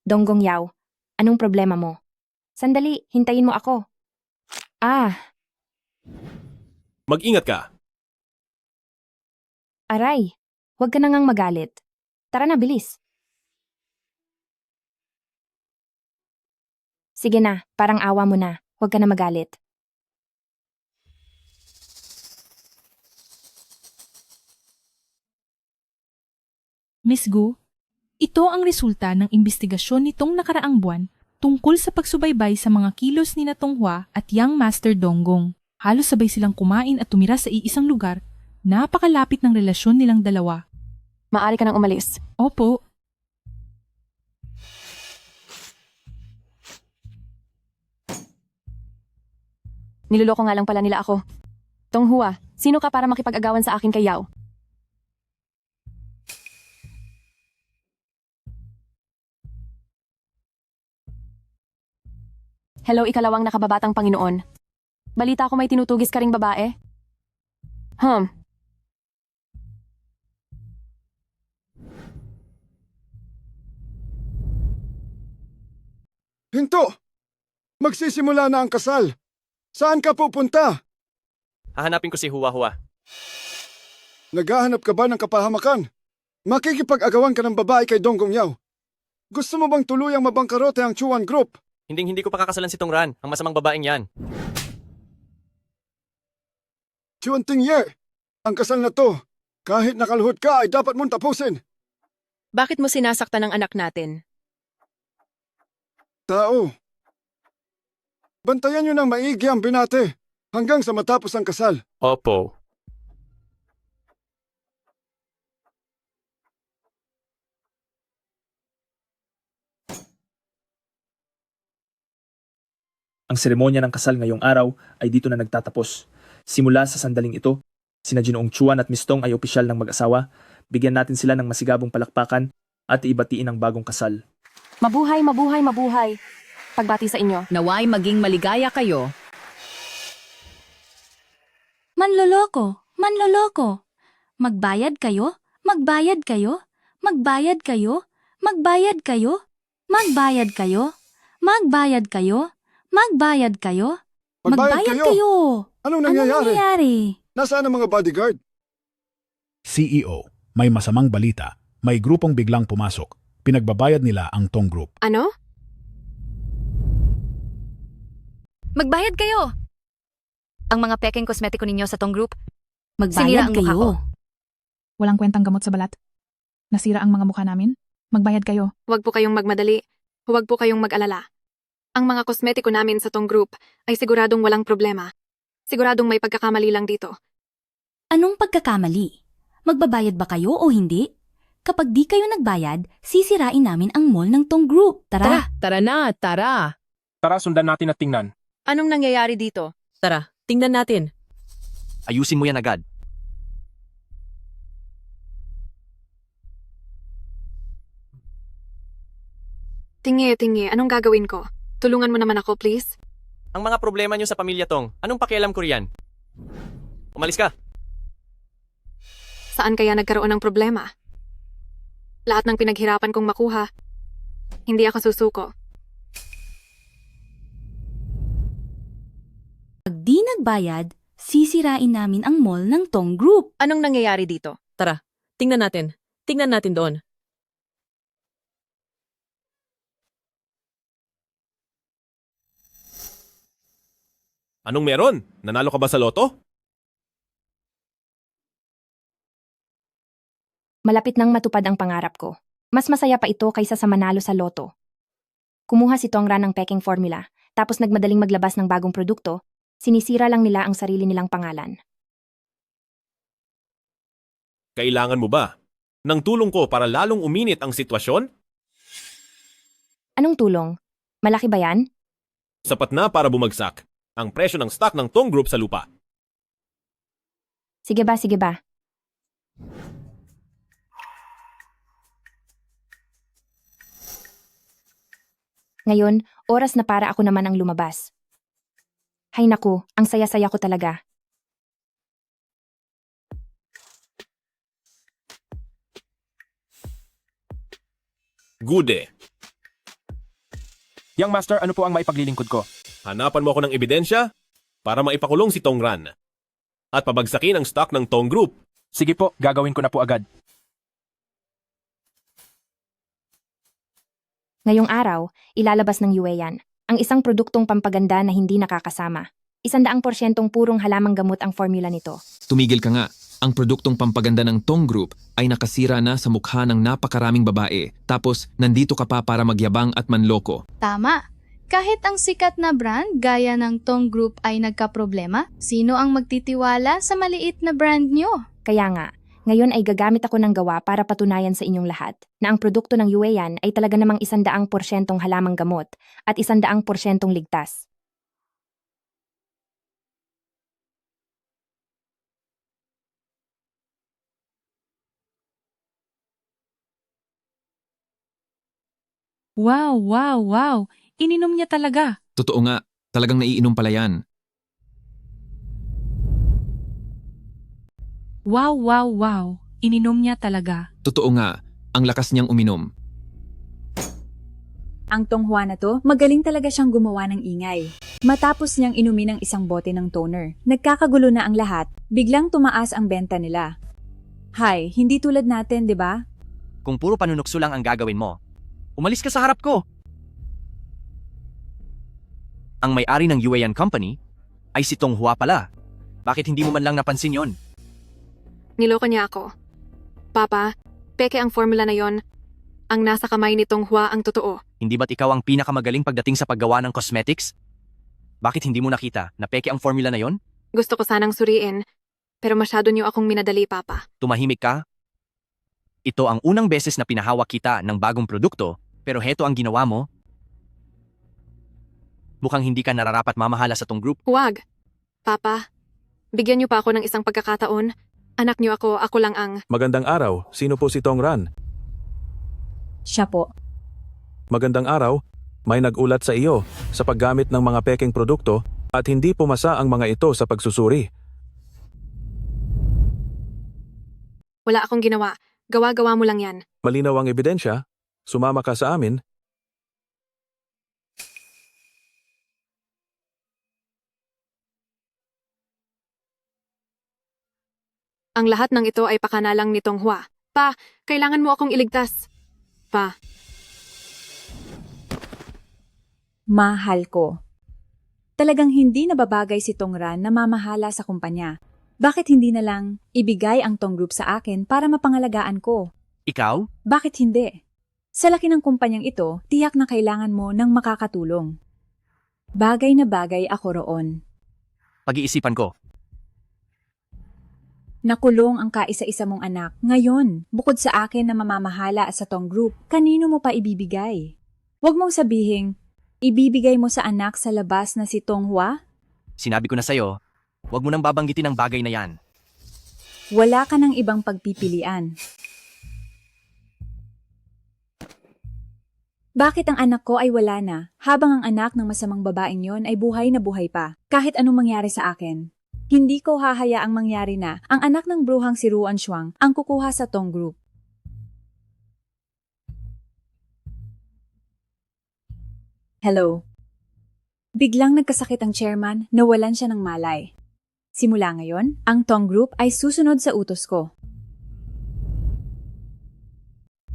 Donggong Yao, anong problema mo? Sandali, hintayin mo ako. Mag-ingat ka. Aray, huwag ka na ngang magalit. Tara na, bilis. Sige na, parang awa mo na. Huwag ka na magalit. Miss Gu, ito ang resulta ng imbestigasyon nitong nakaraang buwan tungkol sa pagsubaybay sa mga kilos ni na Tonghua at Young Master Donggong. Halos sabay silang kumain at tumira sa iisang lugar. Napakalapit ng relasyon nilang dalawa. Maaari ka nang umalis. Opo. Niloloko nga lang pala nila ako. Tonghua, sino ka para makipag-agawan sa akin kay Yao? Hello, ikalawang nakababatang Panginoon. Balita ko may tinutugis ka ring babae? Hinto! Magsisimula na ang kasal. Saan ka pupunta? Hahanapin ko si Hua-Hua. Naghahanap ka ba ng kapahamakan? Makikipag-agawan ka ng babae kay Donggong Yao. Gusto mo bang tuluyang mabangkarote ang Chuan Group? Hindi ko pakakasalan si Tong Ran, ang masamang babaeng yan. Chuan Tingye, ang kasal na to, kahit nakaluhod ka ay dapat mong tapusin. Bakit mo sinasaktan ang anak natin? Tao. Bantayan niyo ng maigi ang binate hanggang sa matapos ang kasal. Opo. Ang seremonya ng kasal ngayong araw ay dito na nagtatapos. Simula sa sandaling ito, sina Ginoong Chuan at Miss Tong ay opisyal ng mag-asawa. Bigyan natin sila ng masigabong palakpakan at ibatiin ang bagong kasal. Mabuhay, mabuhay, mabuhay. Pagbati sa inyo. Naway maging maligaya kayo. Manloloko, manloloko. Magbayad kayo, magbayad kayo, magbayad kayo, magbayad kayo, magbayad kayo, magbayad kayo, magbayad kayo, Magbayad kayo. Anong nangyayari? Nasaan ang mga bodyguard? CEO, may masamang balita. May grupong biglang pumasok. Pinagbabayad nila ang Tong Group. Ano? Magbayad kayo! Ang mga pekeng kosmetiko ninyo sa Tong Group, Magbayad sinira ang mukha ko. kayo. Walang kwentang gamot sa balat. Nasira ang mga mukha namin. Magbayad kayo. Huwag po kayong magmadali. Huwag po kayong mag-alala. Ang mga kosmetiko namin sa tong group ay siguradong walang problema. Siguradong may pagkakamali lang dito. Anong pagkakamali? Magbabayad ba kayo o hindi? Kapag di kayo nagbayad, sisirain namin ang mall ng Tong Group. Tara! Tara na, tara. Tara, sundan natin at tingnan. Anong nangyayari dito? Tara, tingnan natin. Ayusin mo yan agad. Tingi, anong gagawin ko? Tulungan mo naman ako, please. Ang mga problema nyo sa pamilya tong, anong pakialam ko riyan? Umalis ka. Saan kaya nagkaroon ng problema? Lahat ng pinaghirapan kong makuha, hindi ako susuko. Pag di nagbayad, sisirain namin ang mall ng Tong Group. Anong nangyayari dito? Tara, tingnan natin. Tingnan natin doon. Anong meron? Nanalo ka ba sa loto? Malapit nang matupad ang pangarap ko. Mas masaya pa ito kaysa sa manalo sa loto. Kumuha si Tongran ng peking formula, tapos nagmadaling maglabas ng bagong produkto, sinisira lang nila ang sarili nilang pangalan. Kailangan mo ba ng tulong ko para lalong uminit ang sitwasyon? Anong tulong? Malaki ba yan? Sapat na para bumagsak ang presyo ng stock ng Tong Group sa lupa. Sige ba? Ngayon, oras na para ako naman ang lumabas. Hay naku, ang saya-saya ko talaga. Gude, Young Master, ano po ang maipaglilingkod ko? hanapan mo ako ng ebidensya para maipakulong si Tongran at pabagsakin ang stock ng Tong Group. Sige po, gagawin ko na po agad. Ngayong araw, ilalabas ng Yueyan ang isang produktong pampaganda na hindi nakakasama. 100% purong halamang gamot ang formula nito. Tumigil ka nga. Ang produktong pampaganda ng Tong Group ay nakasira na sa mukha ng napakaraming babae. Tapos, nandito ka pa para magyabang at manloko. Tama. Kahit ang sikat na brand gaya ng Tong Group ay nagkaproblema, sino ang magtitiwala sa maliit na brand nyo? Kaya nga, ngayon ay gagamit ako ng gawa para patunayan sa inyong lahat na ang produkto ng Yueyan ay talaga namang 100% halamang gamot at 100% ligtas. Wow! Ininom niya talaga. Totoo nga, talagang naiinom pala yan. Wow! Ininom niya talaga. Totoo nga, ang lakas niyang uminom. Ang Tonghua na to, magaling talaga siyang gumawa ng ingay. Matapos niyang inumin ng isang bote ng toner, nagkakagulo na ang lahat, biglang tumaas ang benta nila. Hay, hindi tulad natin, di ba? Kung puro panunukso lang ang gagawin mo, umalis ka sa harap ko. Ang may-ari ng Yueyan Company ay si Tonghua pala. Bakit hindi mo man lang napansin yon? Niloko niya ako. Papa, peke ang formula na yon. Ang nasa kamay ni Tonghua ang totoo. Hindi ba't ikaw ang pinakamagaling pagdating sa paggawa ng cosmetics? Bakit hindi mo nakita na peke ang formula na yon? Gusto ko sanang suriin, pero masyado niyo akong minadali, Papa. Tumahimik ka? Ito ang unang beses na pinahawak kita ng bagong produkto, pero heto ang ginawa mo. Mukhang hindi ka nararapat mamahala sa tong group. Huwag. Papa, bigyan niyo pa ako ng isang pagkakataon. Anak niyo ako lang ang... Magandang araw. Sino po si Tongran? Siya po. Magandang araw. May nagulat sa iyo sa paggamit ng mga pekeng produkto at hindi pumasa ang mga ito sa pagsusuri. Wala akong ginawa. Gawa-gawa mo lang yan. Malinaw ang ebidensya. Sumama ka sa amin. Ang lahat ng ito ay pakanalang ni Tonghua. Pa, kailangan mo akong iligtas. Pa, Mahal ko. Talagang hindi nababagay si Tongran na mamahala sa kumpanya. Bakit hindi na lang ibigay ang Tong Group sa akin para mapangalagaan ko? Ikaw? Bakit hindi? Sa laki ng kumpanyang ito, tiyak na kailangan mo ng makakatulong. Bagay na bagay ako roon. Pag-iisipan ko. Nakulong ang kaisa-isa mong anak. Ngayon, bukod sa akin na mamamahala sa Tong Group, kanino mo pa ibibigay? Huwag mong sabihing, ibibigay mo sa anak sa labas na si Tonghua? Sinabi ko na sa'yo, huwag mo nang babanggitin ang bagay na yan. Wala ka ng ibang pagpipilian. Bakit ang anak ko ay wala na, habang ang anak ng masamang babaeng yon ay buhay na buhay pa, kahit anong mangyari sa akin? Hindi ko hahayaang mangyari na ang anak ng bruhang si Ruan Shuang ang kukuha sa Tong Group. Hello. Biglang nagkasakit ang chairman, nawalan siya ng malay. Simula ngayon, ang Tong Group ay susunod sa utos ko.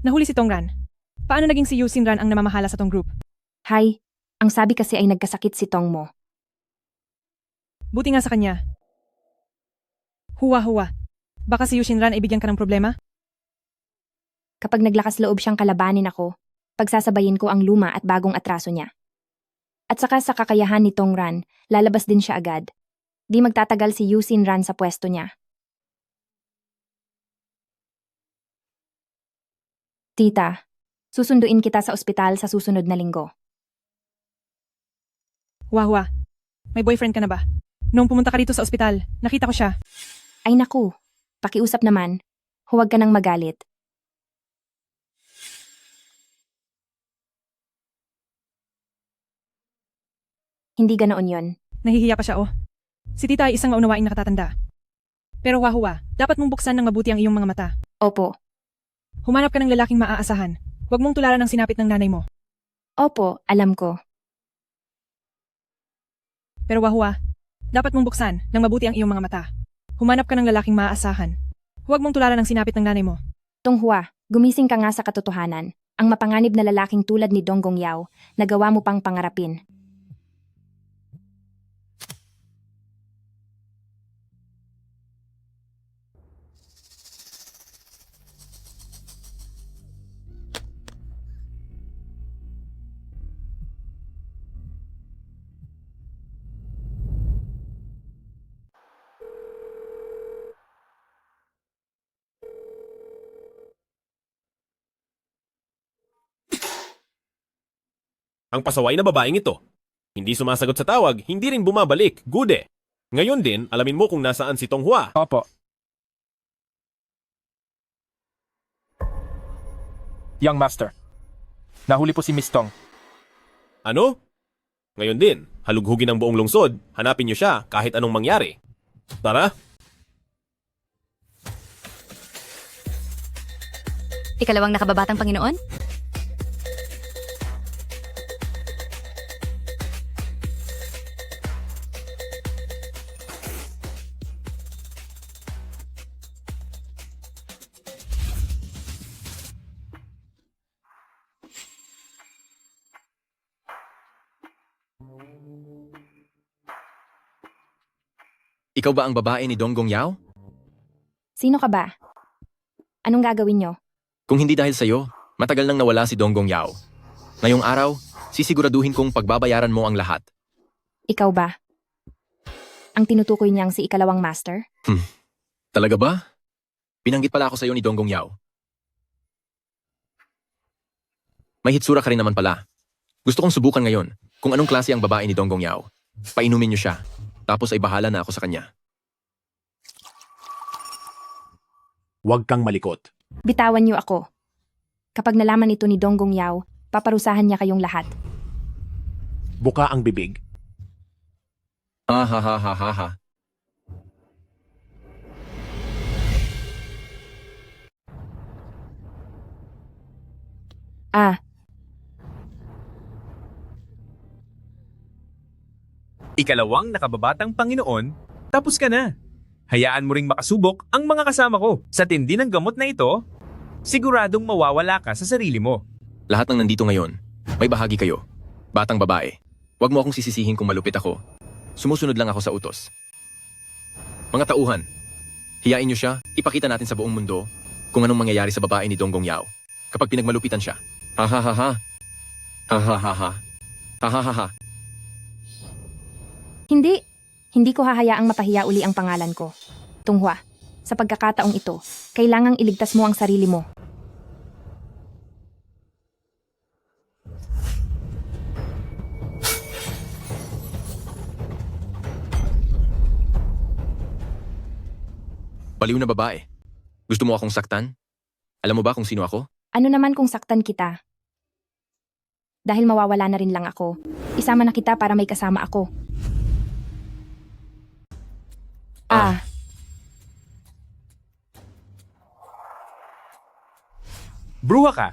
Nahuli si Tongran. Paano naging si Yusin Ran ang namamahala sa Tong Group? Hay, ang sabi kasi ay nagkasakit si Tong mo. Buti nga sa kanya. Huwa. Baka si Yushin Ran ay bigyan ka ng problema? Kapag naglakas loob siyang kalabanin ako, pagsasabayin ko ang luma at bagong atraso niya. At saka sa kakayahan ni Tong Ran, lalabas din siya agad. Di magtatagal si Yusin Ran sa pwesto niya. Tita, susunduin kita sa ospital sa susunod na linggo. Huwa. May boyfriend ka na ba? Noong pumunta ka rito sa ospital, nakita ko siya. Ay naku, pakiusap naman. Huwag ka nang magalit. Hindi ganoon yon. Nahihiya pa siya, oh. Si tita ay isang maunawaing nakatatanda. Pero Huwa, dapat mong buksan ng mabuti ang iyong mga mata. Opo. Humanap ka ng lalaking maaasahan. Huwag mong tularan ang sinapit ng nanay mo. Opo, alam ko. Pero Huwa, dapat mong buksan ng mabuti ang iyong mga mata. Humanap ka ng lalaking maaasahan. Huwag mong tularan ang sinapit ng nanay mo. Tonghua, gumising ka nga sa katotohanan. Ang mapanganib na lalaking tulad ni Donggong Yao, nagawa mo pang pangarapin. Ang pasaway na babaeng ito. Hindi sumasagot sa tawag, hindi rin bumabalik. Gude. Ngayon din, alamin mo kung nasaan si Tonghua. Opo. Young Master. Nahuli po si Miss Tong. Ano? Ngayon din, halughugin ang buong lungsod. Hanapin niyo siya kahit anong mangyari. Tara. Ikalawang nakababatang Panginoon? Ikaw ba ang babae ni Donggong Yao? Sino ka ba? Anong gagawin nyo? Kung hindi dahil sa'yo, matagal nang nawala si Donggong Yao. Ngayong araw, sisiguraduhin kong pagbabayaran mo ang lahat. Ikaw ba? Ang tinutukoy niyang si ikalawang master? Talaga ba? Binanggit pala ako sa'yo ni Donggong Yao. May hitsura ka rin naman pala. Gusto kong subukan ngayon kung anong klase ang babae ni Donggong Yao. Painumin niyo siya, tapos ay bahala na ako sa kanya. Huwag kang malikot. Bitawan niyo ako. Kapag nalaman ito ni Donggong Yao, paparusahan niya kayong lahat. Buka ang bibig. Ha. Ikalawang nakababatang Panginoon, tapos ka na. Hayaan mo ring makasubok ang mga kasama ko. Sa tindi ng gamot na ito, siguradong mawawala ka sa sarili mo. Lahat ng nandito ngayon, may bahagi kayo. Batang babae, huwag mo akong sisisihin kung malupit ako. Sumusunod lang ako sa utos. Mga tauhan, hiyain niyo siya, ipakita natin sa buong mundo kung anong mangyayari sa babae ni Donggong Yao kapag pinagmalupitan siya. Ha ha ha ha. Ha ha ha ha. Ha ha ha ha. Hindi ko hahayaang mapahiya uli ang pangalan ko. Tunghua, sa pagkakataong ito, kailangang iligtas mo ang sarili mo. Baliw na babae. Gusto mo akong saktan? Alam mo ba kung sino ako? Ano naman kung saktan kita? Dahil mawawala na rin lang ako. Isama na kita para may kasama ako. Bruha ka!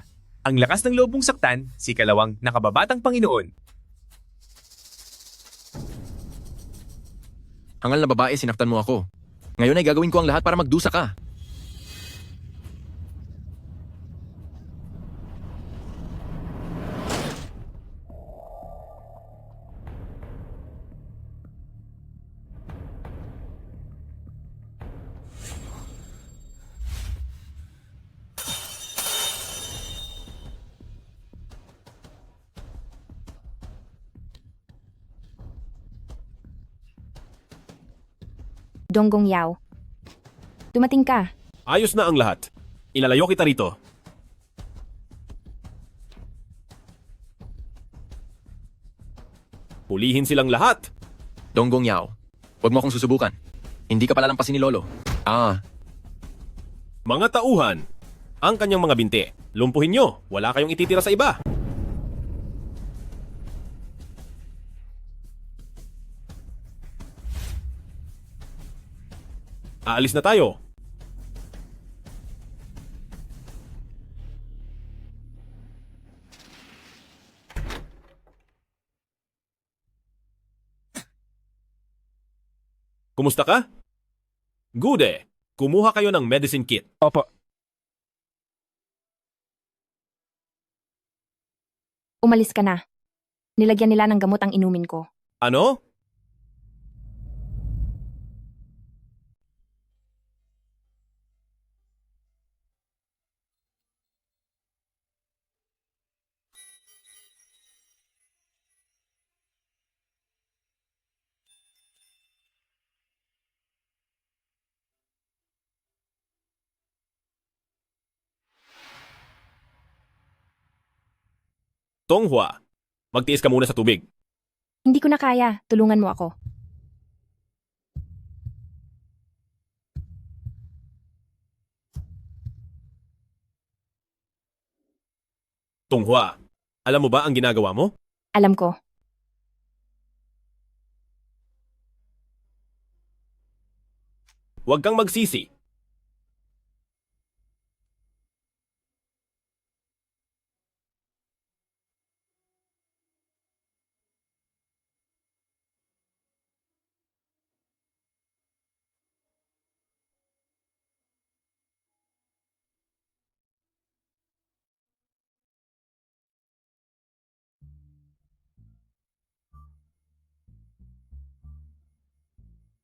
Ang lakas ng loob mong saktan, si kalawang nakababatang Panginoon. Hangal na babae, sinaktan mo ako. Ngayon ay gagawin ko ang lahat para magdusa ka. Donggong Yao. Dumating ka. Ayos na ang lahat. Ilalayo kita rito. Hulihin silang lahat. Donggong Yao, huwag mo akong susubukan. Hindi ka palalampasin ni Lolo. Mga tauhan, ang kanyang mga binti. Lumpuhin nyo, wala kayong ititira sa iba. Aalis na tayo. Kumusta ka? Gude, kumuha kayo ng medicine kit. Opo. Umalis ka na. Nilagyan nila ng gamot ang inumin ko. Ano? Tonghua, magtiis ka muna sa tubig. Hindi ko na kaya. Tulungan mo ako. Tonghua, alam mo ba ang ginagawa mo? Alam ko. Huwag kang magsisi.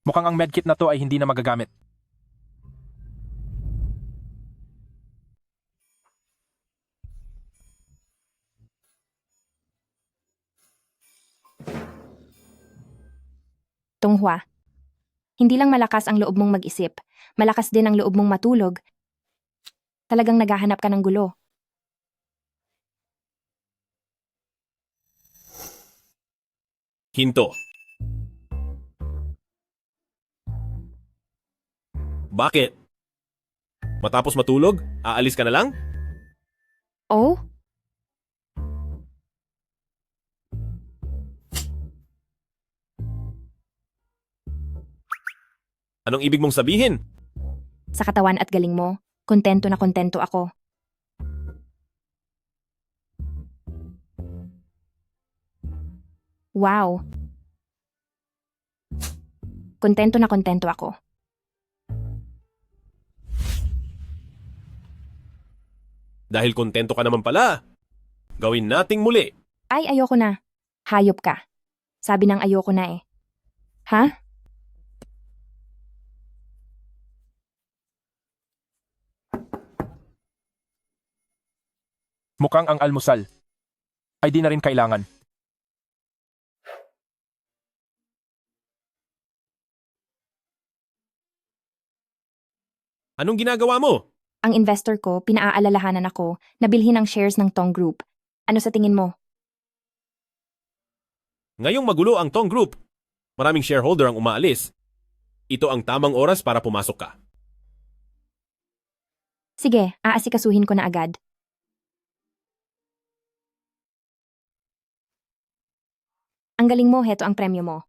Mukhang ang medkit na to ay hindi na magagamit. Tunghua. Hindi lang malakas ang loob mong mag-isip, malakas din ang loob mong matulog. Talagang naghahanap ka ng gulo. Hinto. Bakit? Matapos matulog, aalis ka na lang? Oh? Anong ibig mong sabihin? Sa katawan at galing mo, kontento na kontento ako. Wow. Kontento na kontento ako. Dahil kontento ka naman pala. Gawin nating muli. Ay, ayoko na. Hayop ka. Sabi ng ayoko na eh. Ha? Mukhang ang almusal ay di na rin kailangan. Anong ginagawa mo? Ang investor ko, pinaaalalahanan ako na bilhin ang shares ng Tong Group. Ano sa tingin mo? Ngayong magulo ang Tong Group. Maraming shareholder ang umaalis. Ito ang tamang oras para pumasok ka. Sige, aasikasuhin ko na agad. Ang galing mo, heto ang premyo mo.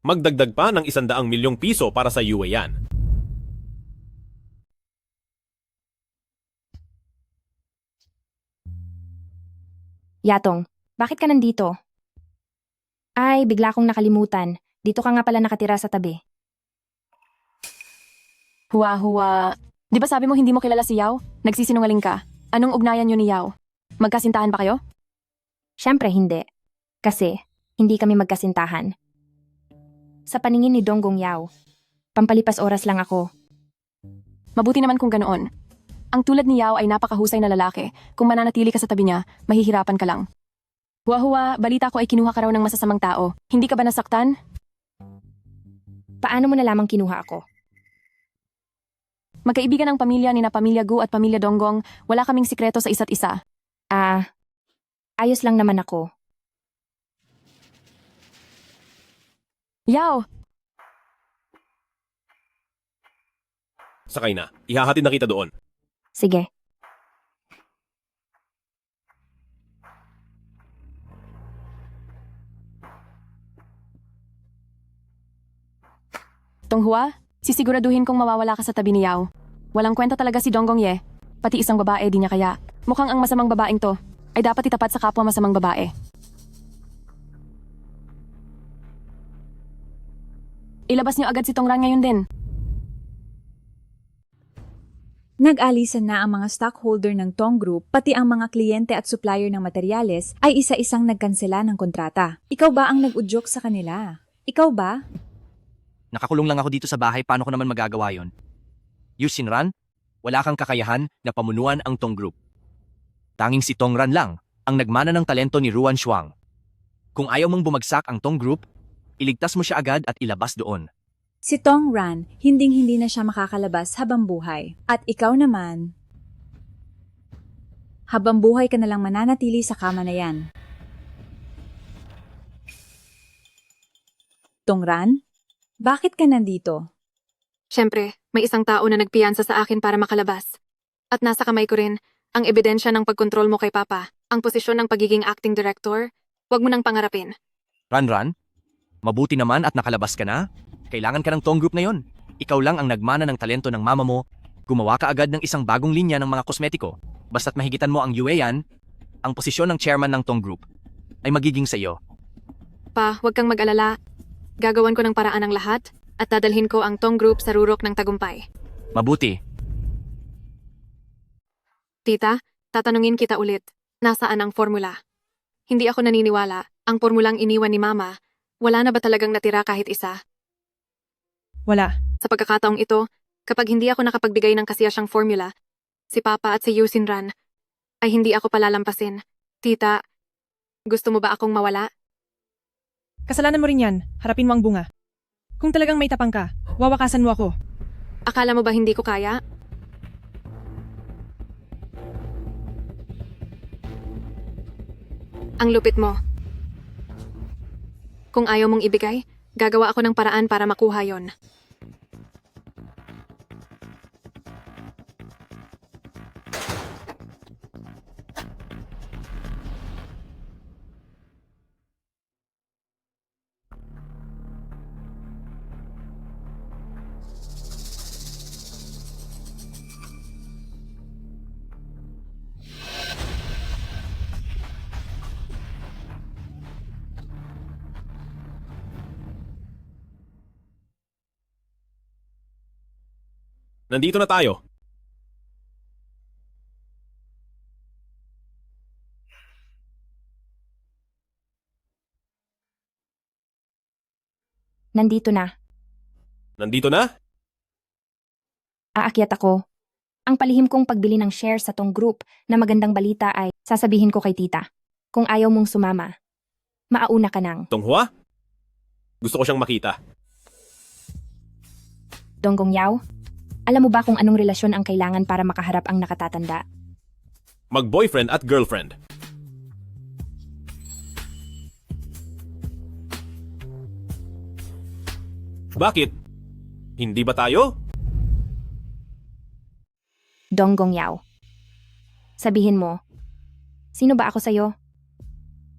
Magdagdag pa ng 100 milyong piso para sa UAN. Yatong, bakit ka nandito? Ay, bigla kong nakalimutan. Dito ka nga pala nakatira sa tabi. Huwa. Di ba sabi mo hindi mo kilala si Yao? Nagsisinungaling ka. Anong ugnayan niyo ni Yao? Magkasintahan ba kayo? Siyempre hindi. Kasi, hindi kami magkasintahan. Sa paningin ni Donggong Yao, pampalipas oras lang ako. Mabuti naman kung ganoon. Ang tulad ni Yao ay napakahusay na lalaki. Kung mananatili ka sa tabi niya, mahihirapan ka lang. Huwa, balita ko ay kinuha ka raw ng masasamang tao. Hindi ka ba nasaktan? Paano mo na lamang kinuha ako? Magkaibigan ang pamilya ni na Pamilya Gu at Pamilya Donggong, wala kaming sikreto sa isa't isa. Ayos lang naman ako. Yao! Sakay na. Ihahatid na kita doon. Sige. Tonghua, sisiguraduhin kong mawawala ka sa tabi ni Yao. Walang kwenta talaga si Donggong Ye. Pati isang babae di niya kaya. Mukhang ang masamang babaeng to ay dapat itapat sa kapwa masamang babae. Ilabas niyo agad si Tongran ngayon din. Nag-alisan na ang mga stockholder ng Tong Group, pati ang mga kliyente at supplier ng materyales ay isa-isang nagkansela ng kontrata. Ikaw ba ang nag-udyok sa kanila? Ikaw ba? Nakakulong lang ako dito sa bahay, paano ko naman magagawa yon? Yusinran, wala kang kakayahan na pamunuan ang Tong Group. Tanging si Tongran lang ang nagmana ng talento ni Ruan Shuang. Kung ayaw mong bumagsak ang Tong Group, iligtas mo siya agad at ilabas doon. Si Tong Ran, hinding-hindi na siya makakalabas habang buhay. At ikaw naman, habang buhay ka na lang mananatili sa kama na yan. Tong Ran, bakit ka nandito? Siyempre, may isang tao na nagpiyansa sa akin para makalabas. At nasa kamay ko rin ang ebidensya ng pagkontrol mo kay Papa, ang posisyon ng pagiging acting director. Huwag mo nang pangarapin. Ran, mabuti naman at nakalabas ka na. Kailangan ka ng Tong Group na yon. Ikaw lang ang nagmana ng talento ng mama mo. Gumawa ka agad ng isang bagong linya ng mga kosmetiko. Basta't mahigitan mo ang UAN, ang posisyon ng chairman ng Tong Group ay magiging sa iyo. Pa, huwag kang mag-alala. Gagawan ko ng paraan ang lahat at dadalhin ko ang Tong Group sa rurok ng tagumpay. Mabuti. Tita, tatanungin kita ulit. Nasaan ang formula? Hindi ako naniniwala. Ang formulang iniwan ni Mama, wala na ba talagang natira kahit isa? Wala. Sa pagkakataong ito, kapag hindi ako nakapagbigay ng kasiyasyang formula, si Papa at si Yusinran ay hindi ako palalampasin. Tita, gusto mo ba akong mawala? Kasalanan mo rin yan. Harapin mo ang bunga. Kung talagang may tapang ka, wawakasan mo ako. Akala mo ba hindi ko kaya? Ang lupit mo. Kung ayaw mong ibigay, gagawa ako ng paraan para makuha yon. Nandito na tayo. Nandito na. Nandito na? Aakyat ako. Ang palihim kong pagbili ng shares sa tong group na magandang balita ay sasabihin ko kay tita. Kung ayaw mong sumama, maauna ka nang. Tonghua? Gusto ko siyang makita. Donggong Yao, alam mo ba kung anong relasyon ang kailangan para makaharap ang nakatatanda? Mag-boyfriend at girlfriend. Bakit? Hindi ba tayo? Donggong Yao. Sabihin mo, sino ba ako sa'yo?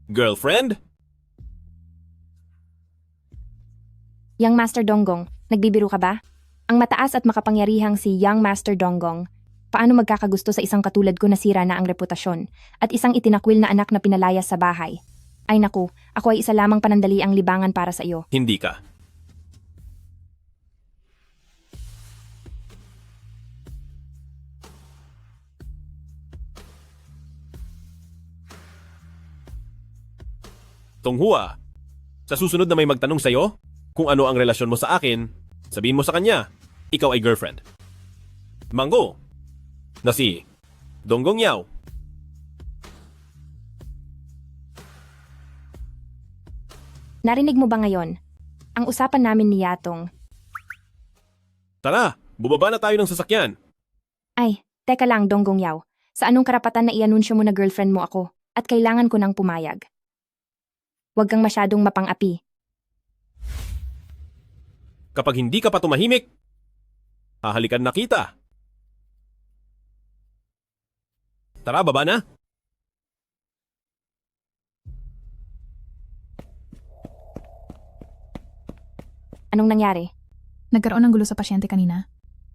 Girlfriend? Young Master Donggong, nagbibiro ka ba? Ang mataas at makapangyarihang si Young Master Donggong, paano magkakagusto sa isang katulad ko na sira na ang reputasyon at isang itinakwil na anak na pinalayas sa bahay? Ay naku, ako ay isa lamang panandaliang libangan para sa iyo. Hindi ka. Tonghua, sa susunod na may magtanong sa'yo kung ano ang relasyon mo sa akin, sabihin mo sa kanya, ikaw ay girlfriend. Manggo, na si Donggong Yao. Narinig mo ba ngayon? Ang usapan namin ni Yatong. Tara, bubaba na tayo ng sasakyan. Ay, teka lang Donggong Yao. Sa anong karapatan na i-anunsyo mo na girlfriend mo ako at kailangan ko ng pumayag? Huwag kang masyadong mapang-api. Kapag hindi ka pa tumahimik, hahalikan na kita. Tara, baba na. Anong nangyari? Nagkaroon ng gulo sa pasyente kanina.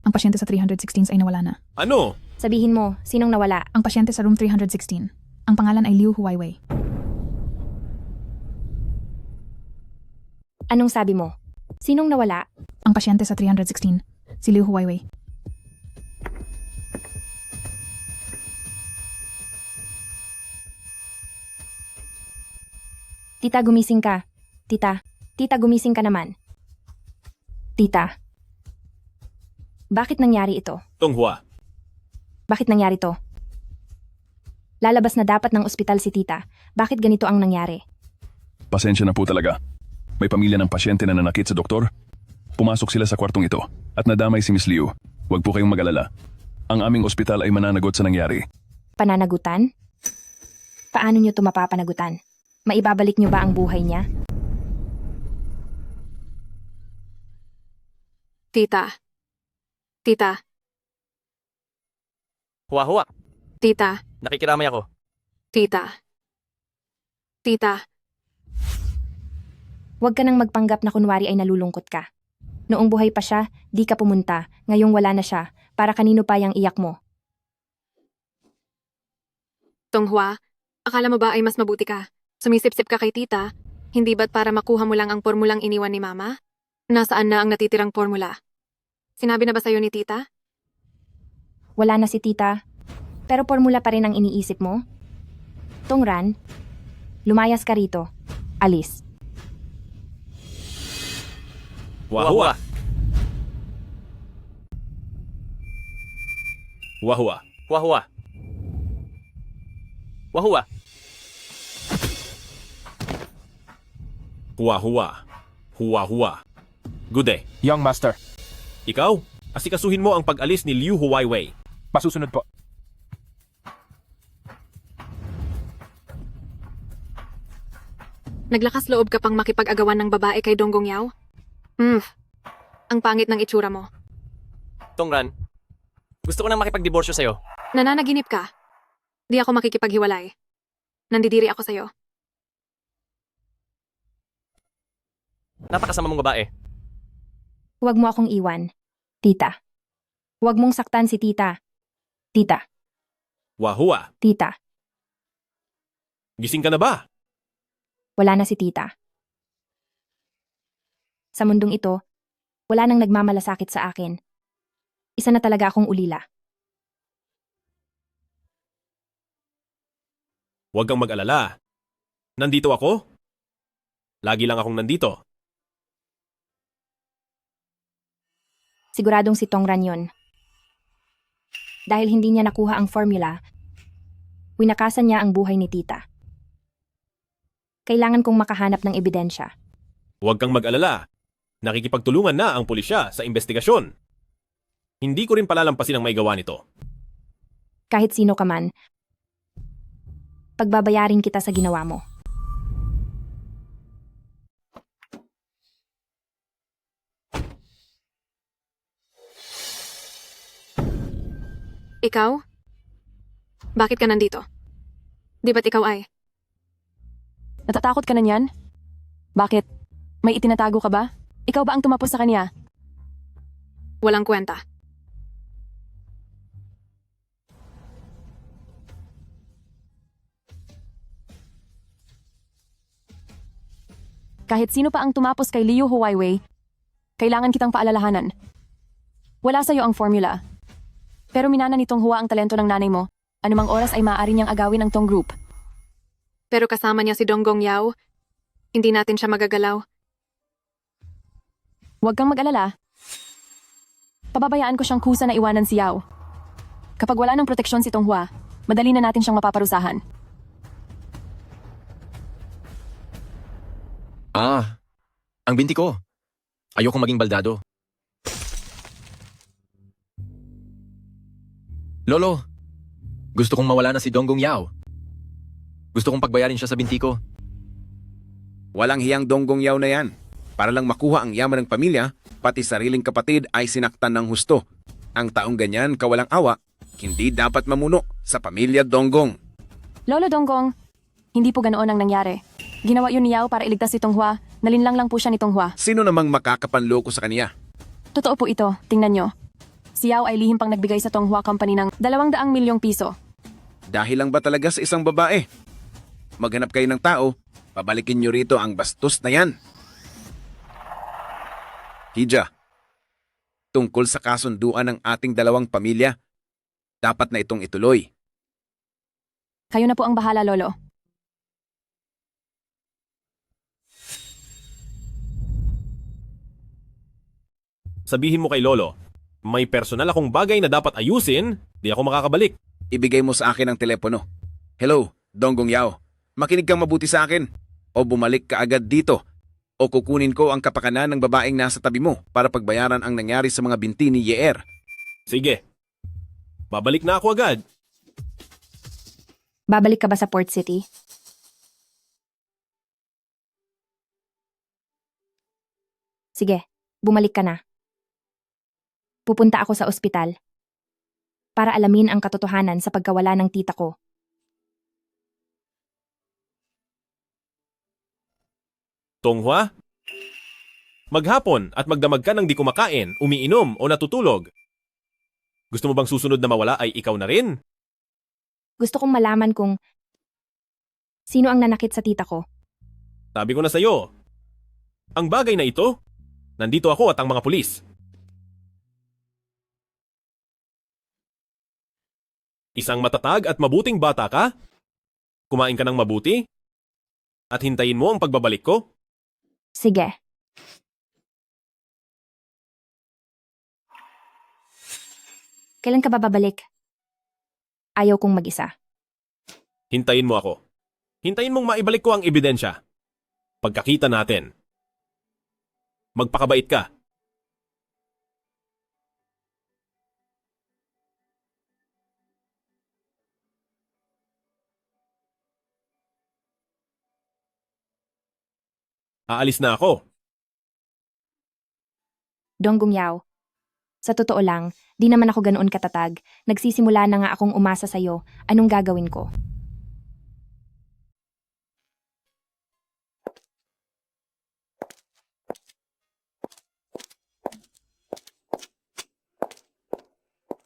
Ang pasyente sa 316 ay nawala na. Ano? Sabihin mo, sinong nawala? Ang pasyente sa room 316. Ang pangalan ay Liu Huaiwei. Anong sabi mo? Sinong nawala? Ang pasyente sa 316, si Liu Huaiwei. Tita, gumising ka. Tita, gumising ka naman. Tita, bakit nangyari ito? Tonghua, Bakit nangyari to? Lalabas na dapat ng ospital si tita. Bakit ganito ang nangyari? Pasensya na po talaga. May pamilya ng pasyente na nanakit sa doktor. Pumasok sila sa kwartong ito at nadamay si Miss Liu. Huwag po kayong mag-alala. Ang aming ospital ay mananagot sa nangyari. Pananagutan? Paano niyo ito mapapanagutan? Maibabalik niyo ba ang buhay niya? Tita. Tita. Huwa-huwa. Tita. Nakikiramay ako. Tita. Tita. Huwag ka nang magpanggap na kunwari ay nalulungkot ka. Noong buhay pa siya, di ka pumunta. Ngayong wala na siya. Para kanino pa yung iyak mo? Tonghua, akala mo ba ay mas mabuti ka? Sumisip-sip ka kay tita? Hindi ba't para makuha mo lang ang formulang iniwan ni mama? Nasaan na ang natitirang formula? Sinabi na ba sa'yo ni tita? Wala na si tita. Pero formula pa rin ang iniisip mo? Tongran, lumayas ka rito. Alis. Huwa-huwa. Huwa-huwa. Huwa-huwa. Huwa-huwa. Huwa-huwa. Huwa-huwa. Good day. Young Master, Ikaw, asikasuhin mo ang pag-alis ni Liu Huaiwei. masusunod po. Naglakas loob ka pang makipag-agawan ng babae kay Donggong Yao? Ang pangit ng itsura mo. Tongran, gusto ko nang makipagdiborsyo sa'yo. Nananaginip ka? Di ako makikipaghiwalay. Nandidiri ako sa'yo. Napakasama mong babae. Huwag mo akong iwan. Tita. Huwag mong saktan si tita. Tita. Huwa-huwa. Tita. Gising ka na ba? Wala na si tita. Sa mundong ito, wala nang nagmamalasakit sa akin. Isa na talaga akong ulila. Huwag kang mag-alala. Nandito ako. Lagi lang akong nandito. Siguradong si Tongran yun. Dahil hindi niya nakuha ang formula, winakasan niya ang buhay ni tita. Kailangan kong makahanap ng ebidensya. Huwag kang mag-alala. Nakikipagtulungan na ang pulisya sa investigasyon. Hindi ko rin palalampasin ang may gawa nito. Kahit sino ka man, pagbabayarin kita sa ginawa mo. Ikaw? Bakit ka nandito? Di ba't ikaw ay? Natatakot ka na niyan? Bakit? May itinatago ka ba? Ikaw ba ang tumapos sa kanya? Walang kwenta. Kahit sino pa ang tumapos kay Liu Huaiwei, kailangan kitang paalalahanan. Wala sa'yo ang formula. Pero minana nitong Hua ang talento ng nanay mo. Anumang oras ay maaari niyang agawin ang Tong Group. Pero kasama niya si Donggong Yao, hindi natin siya magagalaw. Huwag kang mag-alala. Pababayaan ko siyang kusa na iwanan si Yao. Kapag wala ng proteksyon si Tong Hua, madali na natin siyang mapaparusahan. Ang binti ko. Ayokong maging baldado. Lolo, gusto kong mawala na si Donggong Yao. Gusto kong pagbayarin siya sa binti ko. Walang hiyang Donggong Yao na yan. Para lang makuha ang yaman ng pamilya, pati sariling kapatid ay sinaktan ng husto. Ang taong ganyan, kawalang awa, hindi dapat mamuno sa pamilya Donggong. Lolo Donggong, hindi po ganoon ang nangyari. Ginawa yun ni Yao para iligtas si Tong Hua. Nalinlang lang po siya ni Tong Hua. Sino namang makakapanloko sa kaniya? Totoo po ito, tingnan nyo. Si Yao ay lihim pang nagbigay sa Tong Hua Company ng 200 milyong piso. Dahil lang ba talaga sa isang babae? Maghanap kayo ng tao, pabalikin nyo rito ang bastos na yan. Hija, tungkol sa kasunduan ng ating dalawang pamilya, dapat na itong ituloy. Kayo na po ang bahala, Lolo. Sabihin mo kay Lolo, may personal akong bagay na dapat ayusin, di ako makakabalik. Ibigay mo sa akin ang telepono. Hello, Donggong Yao. Makinig kang mabuti sa akin. O bumalik ka agad dito. O kukunin ko ang kapakanan ng babaeng nasa tabi mo para pagbayaran ang nangyari sa mga binti ni Yeer. Sige. Babalik na ako agad. Babalik ka ba sa Port City? Sige, bumalik ka na. Pupunta ako sa ospital para alamin ang katotohanan sa pagkawala ng tita ko. Tonghua? Maghapon at magdamag ka ng di kumakain, umiinom o natutulog. Gusto mo bang susunod na mawala ay ikaw na rin? Gusto kong malaman kung sino ang nanakit sa tita ko. Sabi ko na sa'yo. Ang bagay na ito, nandito ako at ang mga pulis. Isang matatag at mabuting bata ka? Kumain ka ng mabuti? At hintayin mo ang pagbabalik ko? Sige. Kailan ka ba babalik? Ayaw kong mag-isa. Hintayin mo ako. Hintayin mong maibalik ko ang ebidensya. Pagkakita natin. Magpakabait ka. Aalis na ako. Donggong Yao, sa totoo lang, di naman ako ganoon katatag. Nagsisimula na nga akong umasa sa'yo. Anong gagawin ko?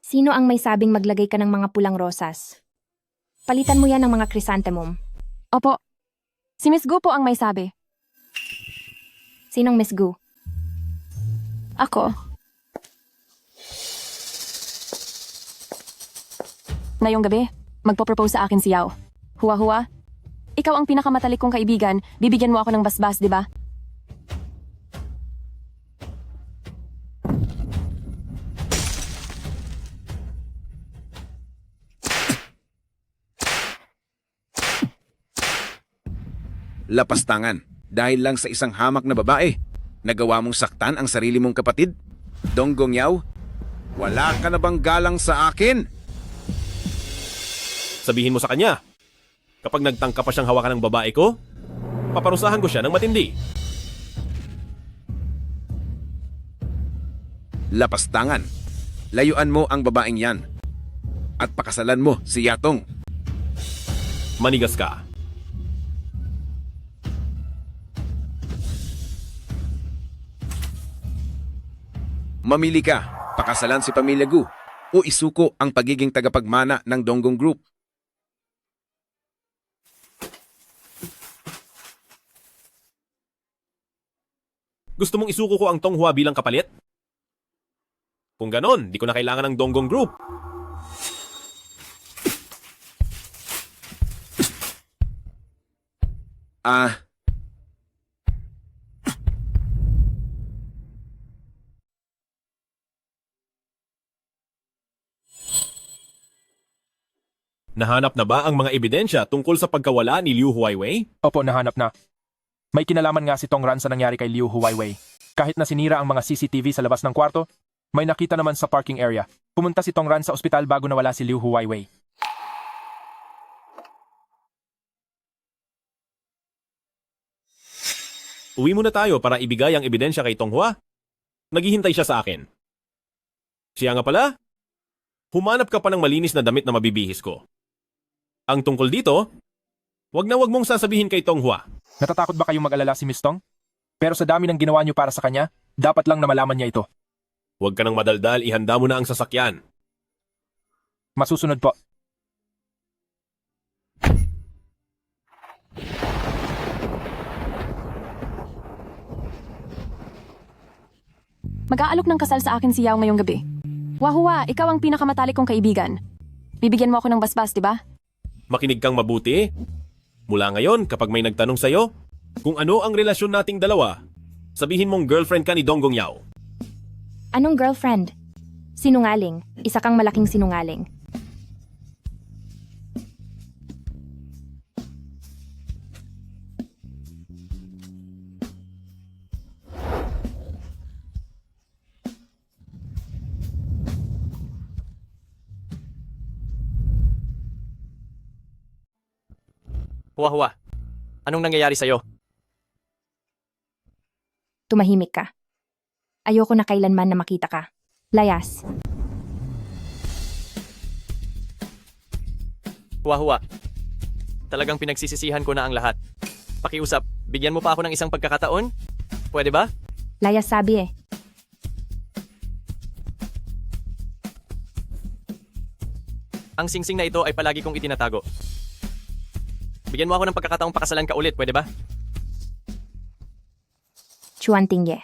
Sino ang may sabing maglagay ka ng mga pulang rosas? Palitan mo yan ng mga chrysanthemum. Opo. Si Miss Gu po ang may sabi. Sinong Miss Gu? Ako. Ngayong gabi, magpo-propose sa akin si Yao. Hua-hua, ikaw ang pinakamatalik kong kaibigan, bibigyan mo ako ng basbas, di ba? Lapastangan. Dahil lang sa isang hamak na babae, nagawa mong saktan ang sarili mong kapatid? Donggong Yao, wala ka na bang galang sa akin? Sabihin mo sa kanya, kapag nagtangka pa siyang hawakan ng babae ko, paparusahan ko siya ng matindi. Lapastangan. Layuan mo ang babaeng yan. At pakasalan mo si Yatong. Manigas ka. Mamili ka, pakasalan si Pamilya Gu o isuko ang pagiging tagapagmana ng Donggong Group. Gusto mong isuko ko ang Tonghua bilang kapalit? Kung ganon, di ko na kailangan ng Donggong Group. Nahanap na ba ang mga ebidensya tungkol sa pagkawala ni Liu Huaiwei? Opo, nahanap na. May kinalaman nga si Tong Ran sa nangyari kay Liu Huaiwei. Kahit na sinira ang mga CCTV sa labas ng kwarto, may nakita naman sa parking area. Pumunta si Tong Ran sa ospital bago nawala si Liu Huaiwei. Uwi muna tayo para ibigay ang ebidensya kay Tonghua. Naghihintay siya sa akin. Siya nga pala, humanap ka pa ng malinis na damit na mabibihis ko. Ang tungkol dito, wag mong sasabihin kay Tonghua. Natatakot ba kayong mag-alala si Miss Tong? Pero sa dami ng ginawa niyo para sa kanya, dapat lang na malaman niya ito. Huwag ka nang madaldal, ihanda mo na ang sasakyan. Masusunod po. Mag-aalok ng kasal sa akin si Yao ngayong gabi. Wahua, ikaw ang pinakamatalik kong kaibigan. Bibigyan mo ako ng basbas, di ba? Makinig kang mabuti. Mula ngayon, kapag may nagtanong sa'yo, kung ano ang relasyon nating dalawa, sabihin mong girlfriend ka ni Donggong Yao. Anong girlfriend? Sinungaling. Isa kang malaking sinungaling. Hua-hua, anong nangyayari sa'yo? Tumahimik ka. Ayoko na kailanman na makita ka. Layas. Hua-hua, talagang pinagsisisihan ko na ang lahat. Pakiusap, bigyan mo pa ako ng isang pagkakataon? Pwede ba? Layas sabi eh. Ang singsing na ito ay palagi kong itinatago. Bigyan mo ako ng pagkakataong pakasalan ka ulit, pwede ba? Chuan Tingye.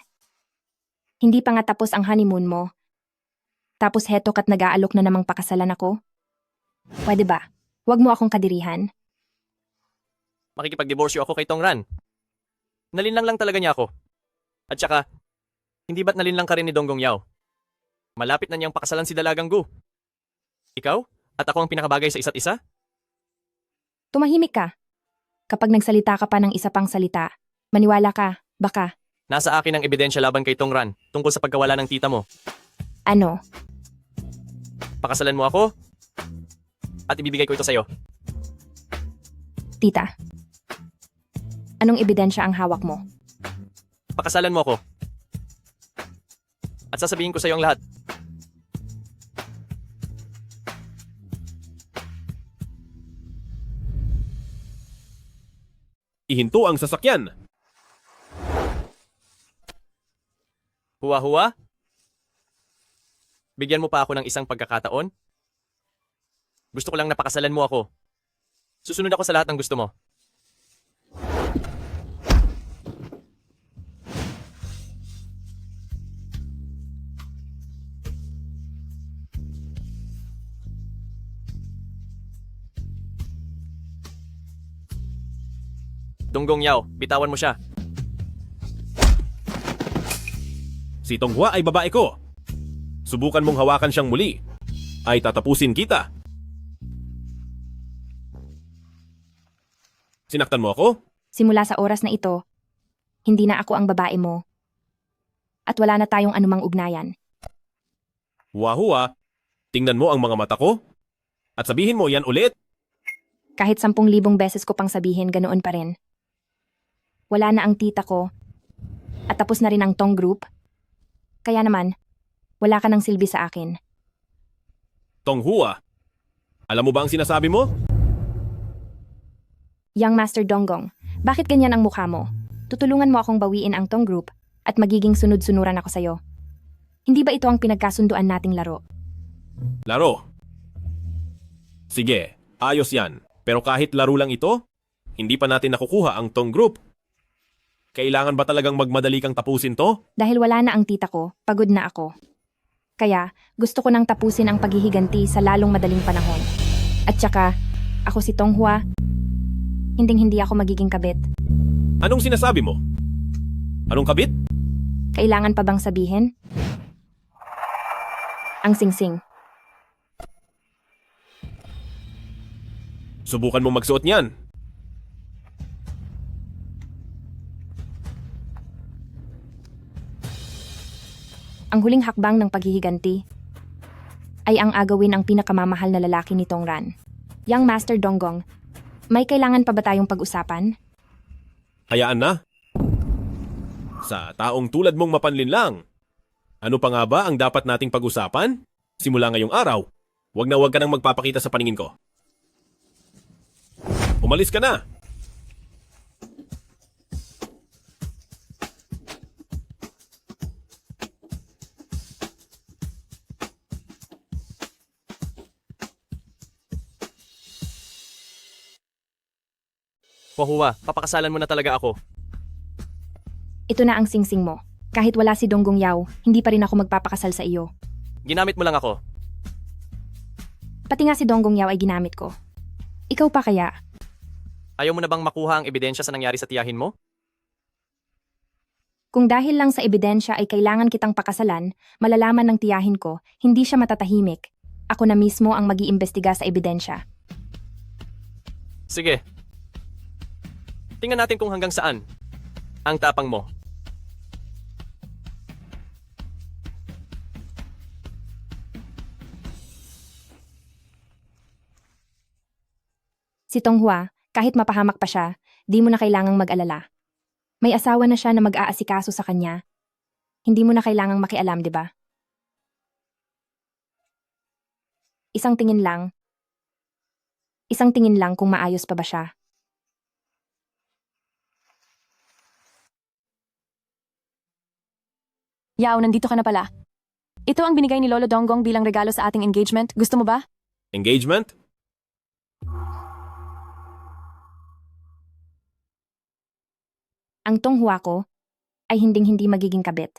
Hindi pa nga tapos ang honeymoon mo. Tapos heto kat nag-aalok na namang pakasalan ako? Pwede ba? Huwag mo akong kadirihan. Makikipag-diborsyo ako kay Tong Ran. Nalinlang lang talaga niya ako. At saka, hindi ba't nalinlang ka rin ni Donggong Yao? Malapit na niyang pakasalan si Dalagang Gu. Ikaw? At ako ang pinakabagay sa isa't isa? Tumahimik ka. Kapag nagsalita ka pa ng isa pang salita, maniwala ka, baka. Nasa akin ang ebidensya laban kay Tong Ran tungkol sa pagkawala ng tita mo. Ano? Pakasalan mo ako at ibibigay ko ito sa'yo. Tita. Anong ebidensya ang hawak mo? Pakasalan mo ako. At sasabihin ko sa'yo ang lahat. Ihinto ang sasakyan. Hua-hua? Bigyan mo pa ako ng isang pagkakataon? Gusto ko lang napakasalan mo ako. Susunod ako sa lahat ng gusto mo. Donggong Yao, bitawan mo siya. Si Tonghua ay babae ko. Subukan mong hawakan siyang muli. Ay tatapusin kita. Sinaktan mo ako? Simula sa oras na ito, hindi na ako ang babae mo. At wala na tayong anumang ugnayan. Wahua, tingnan mo ang mga mata ko. At sabihin mo yan ulit. Kahit 10,000 beses ko pang sabihin, ganoon pa rin. Wala na ang tita ko. At tapos na rin ang Tong Group. Kaya naman, wala ka ng silbi sa akin. Tonghua, alam mo ba ang sinasabi mo? Young Master Donggong, bakit ganyan ang mukha mo? Tutulungan mo akong bawiin ang Tong Group at magiging sunod-sunuran ako sa'yo. Hindi ba ito ang pinagkasunduan nating laro? Laro. Sige, ayos yan. Pero kahit laro lang ito, hindi pa natin nakukuha ang Tong Group. Kailangan ba talagang magmadali kang tapusin to? Dahil wala na ang tita ko, pagod na ako. Kaya, gusto ko nang tapusin ang paghihiganti sa lalong madaling panahon. At saka, ako si Tonghua, hinding-hindi ako magiging kabit. Anong sinasabi mo? Anong kabit? Kailangan pa bang sabihin? Ang singsing. Subukan mo magsuot niyan. Ang huling hakbang ng paghihiganti ay ang agawin ang pinakamamahal na lalaki ni Tongran. Young Master Donggong, may kailangan pa ba tayong pag-usapan? Hayaan na. Sa taong tulad mong mapanlinlang, ano pa nga ba ang dapat nating pag-usapan? Simula ngayong araw, wag ka nang magpapakita sa paningin ko. Umalis ka na! Wahua, papakasalan mo na talaga ako. Ito na ang singsing mo. Kahit wala si Donggong Yao, hindi pa rin ako magpapakasal sa iyo. Ginamit mo lang ako. Pati nga si Donggong Yao ay ginamit ko. Ikaw pa kaya? Ayaw mo na bang makuha ang ebidensya sa nangyari sa tiyahin mo? Kung dahil lang sa ebidensya ay kailangan kitang pakasalan, malalaman ng tiyahin ko, hindi siya matatahimik. Ako na mismo ang mag-iimbestiga sa ebidensya. Sige. Tingnan natin kung hanggang saan ang tapang mo. Si Tonghua, kahit mapahamak pa siya, di mo na kailangang mag-alala. May asawa na siya na mag-aasikaso sa kanya. Hindi mo na kailangang makialam, di ba? Isang tingin lang kung maayos pa ba siya. Yao, nandito ka na pala. Ito ang binigay ni Lolo Donggong bilang regalo sa ating engagement. Gusto mo ba? Engagement? Ang Tonghua ko ay hinding-hindi magiging kabit.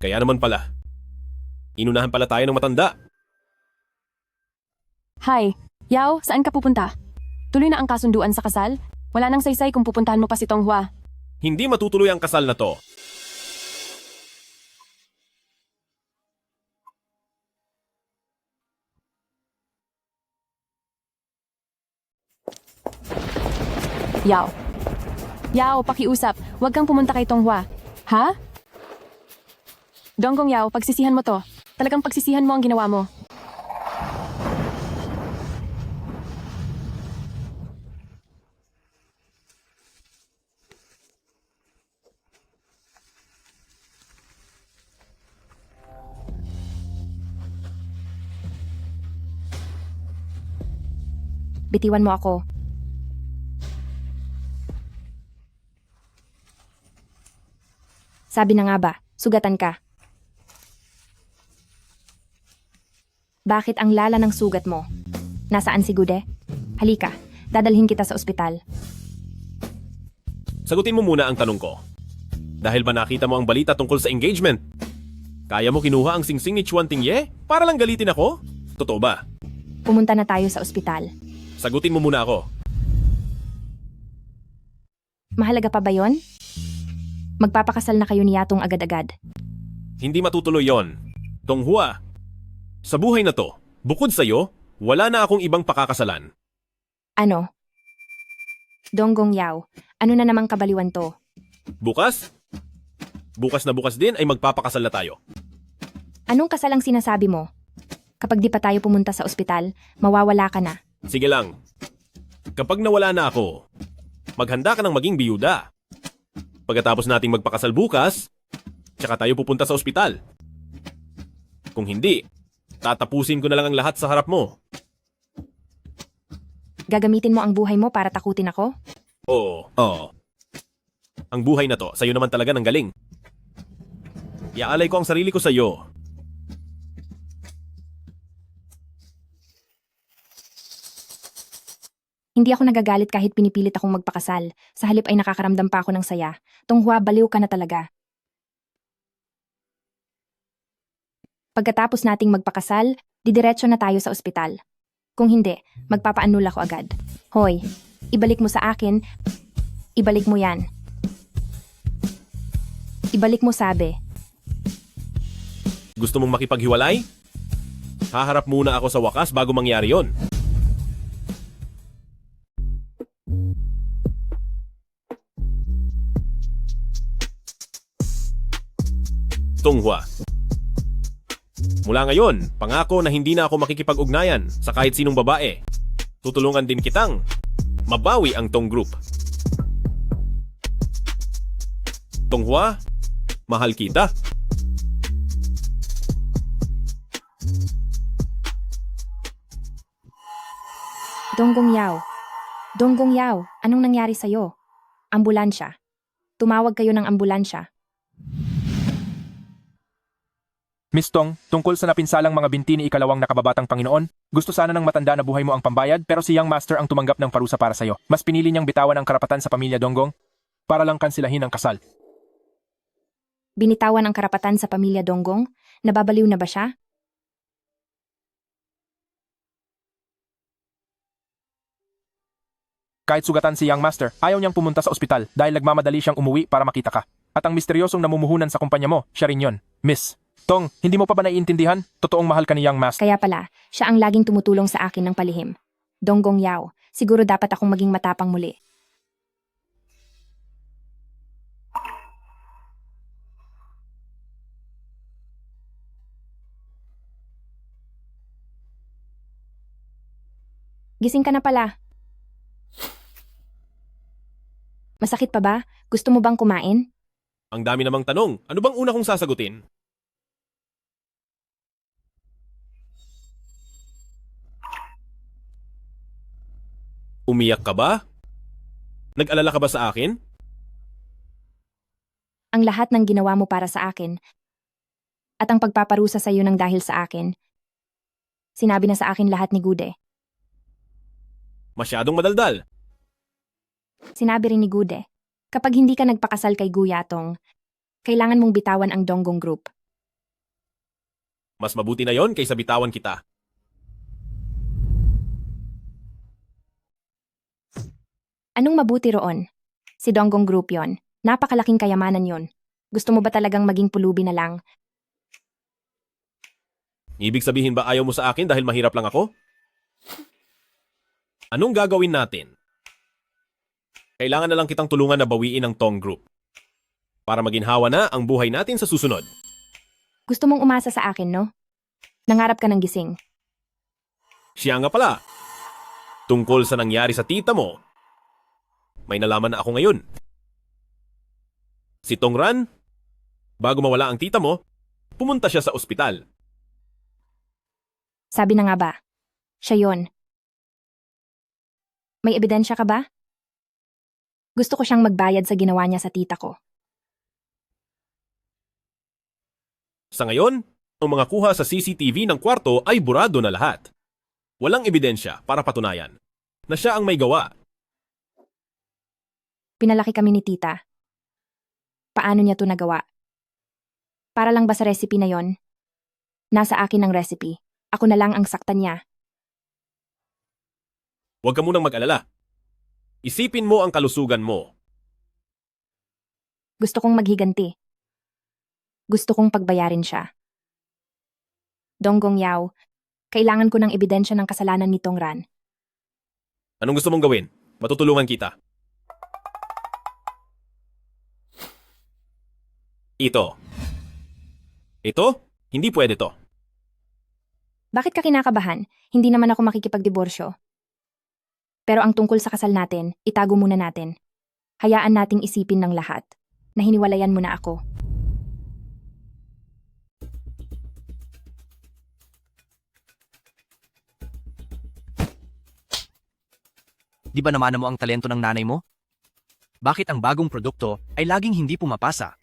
Kaya naman pala. Inunahan pala tayo ng matanda. Hi, Yao, saan ka pupunta? Tuloy na ang kasunduan sa kasal? Wala nang saysay kung pupuntahan mo pa si Tonghua. Hindi matutuloy ang kasal na to. Yao. Yao, pakiusap. Huwag kang pumunta kay Tonghua. Ha? Donggong Yao, pagsisihan mo to. Talagang pagsisihan mo ang ginawa mo. Bitiwan mo ako. Sabi na nga ba, sugatan ka. Bakit ang lala ng sugat mo? Nasaan si Gude? Halika, dadalhin kita sa ospital. Sagutin mo muna ang tanong ko. Dahil ba nakita mo ang balita tungkol sa engagement? Kaya mo kinuha ang singsing ni Chuan Tingye para lang galitin ako? Totoo ba? Pumunta na tayo sa ospital. Sagutin mo muna ako. Mahalaga pa ba yon? Magpapakasal na kayo ni Yatong agad-agad. Hindi matutuloy yon. Donghua, sa buhay na to, bukod sa'yo, wala na akong ibang pakakasalan. Ano? Donggong Yao, ano na namang kabaliwan to? Bukas? Bukas na bukas din ay magpapakasal na tayo. Anong kasal ang sinasabi mo? Kapag di pa tayo pumunta sa ospital, mawawala ka na. Sige lang. Kapag nawala na ako, maghanda ka ng maging biyuda. Pagkatapos nating magpakasal bukas, tsaka tayo pupunta sa ospital. Kung hindi, tatapusin ko na lang ang lahat sa harap mo. Gagamitin mo ang buhay mo para takutin ako? Oo. Ang buhay na to, sa'yo naman talaga ng galing. Iaalay ko ang sarili ko sa'yo. Hindi ako nagagalit kahit pinipilit akong magpakasal. Sa halip ay nakakaramdam pa ako ng saya. Donghua, baliw ka na talaga. Pagkatapos nating magpakasal, didiretso na tayo sa ospital. Kung hindi, magpapaanul ako agad. Hoy, ibalik mo sa akin. Ibalik mo yan. Ibalik mo, sabi. Gusto mong makipaghiwalay? Haharap muna ako sa wakas bago mangyari yon. Donghua. Mula ngayon, pangako na hindi na ako makikipag-ugnayan sa kahit sinong babae. Tutulungan din kitang mabawi ang Tong Group. Donghua, mahal kita. Donggong Yao. Donggong Yao, anong nangyari sa'yo? Ambulansya. Tumawag kayo ng ambulansya. Miss Tong, tungkol sa napinsalang mga binti ni ikalawang nakababatang Panginoon, gusto sana ng matanda na buhay mo ang pambayad pero si Young Master ang tumanggap ng parusa para sa'yo. Mas pinili niyang bitawan ang karapatan sa pamilya Donggong para lang kansilahin ang kasal. Binitawan ang karapatan sa pamilya Donggong? Nababaliw na ba siya? Kahit sugatan si Young Master, ayaw niyang pumunta sa ospital dahil nagmamadali siyang umuwi para makita ka. At ang misteryosong namumuhunan sa kumpanya mo, siya rin yon. Miss Tong, hindi mo pa ba naiintindihan? Totoong mahal ka ni Young Master. Kaya pala, siya ang laging tumutulong sa akin ng palihim. Donggong Yao, siguro dapat akong maging matapang muli. Gising ka na pala. Masakit pa ba? Gusto mo bang kumain? Ang dami namang tanong. Ano bang una kong sasagutin? Umiyak ka ba? Nag-alala ka ba sa akin? Ang lahat ng ginawa mo para sa akin at ang pagpaparusa sa iyo ng dahil sa akin. Sinabi na sa akin lahat ni Gude. Masyadong madaldal. Sinabi rin ni Gude, kapag hindi ka nagpakasal kay Guyatong, kailangan mong bitawan ang Donggong Group. Mas mabuti na yon kaysa bitawan kita. Anong mabuti roon? Si Donggong Group yon. Napakalaking kayamanan yon. Gusto mo ba talagang maging pulubi na lang? Ibig sabihin ba ayaw mo sa akin dahil mahirap lang ako? Anong gagawin natin? Kailangan na lang kitang tulungan na bawiin ang Tong Group para maginhawa na ang buhay natin sa susunod. Gusto mong umasa sa akin, no? Nangarap ka ng gising. Siya nga pala. Tungkol sa nangyari sa tita mo, may nalaman na ako ngayon. Si Tong Ran, bago mawala ang tita mo, pumunta siya sa ospital. Sabi na nga ba? Siya yon. May ebidensya ka ba? Gusto ko siyang magbayad sa ginawa niya sa tita ko. Sa ngayon, ang mga kuha sa CCTV ng kwarto ay burado na lahat. Walang ebidensya para patunayan na siya ang may gawa. Pinalaki kami ni tita. Paano niya to nagawa? Para lang ba sa recipe na yon? Nasa akin ang recipe. Ako na lang ang saktan niya. Huwag ka munang mag-alala. Isipin mo ang kalusugan mo. Gusto kong maghiganti. Gusto kong pagbayarin siya. Donggong Yao, kailangan ko ng ebidensya ng kasalanan nitong Ran. Anong gusto mong gawin? Matutulungan kita. Ito. Ito? Hindi pwede to. Bakit ka kinakabahan? Hindi naman ako makikipagdiborsyo. Pero ang tungkol sa kasal natin, itago muna natin. Hayaan nating isipin ng lahat na hiniwalayan mo na ako. Di ba namana mo ang talento ng nanay mo? Bakit ang bagong produkto ay laging hindi pumapasa?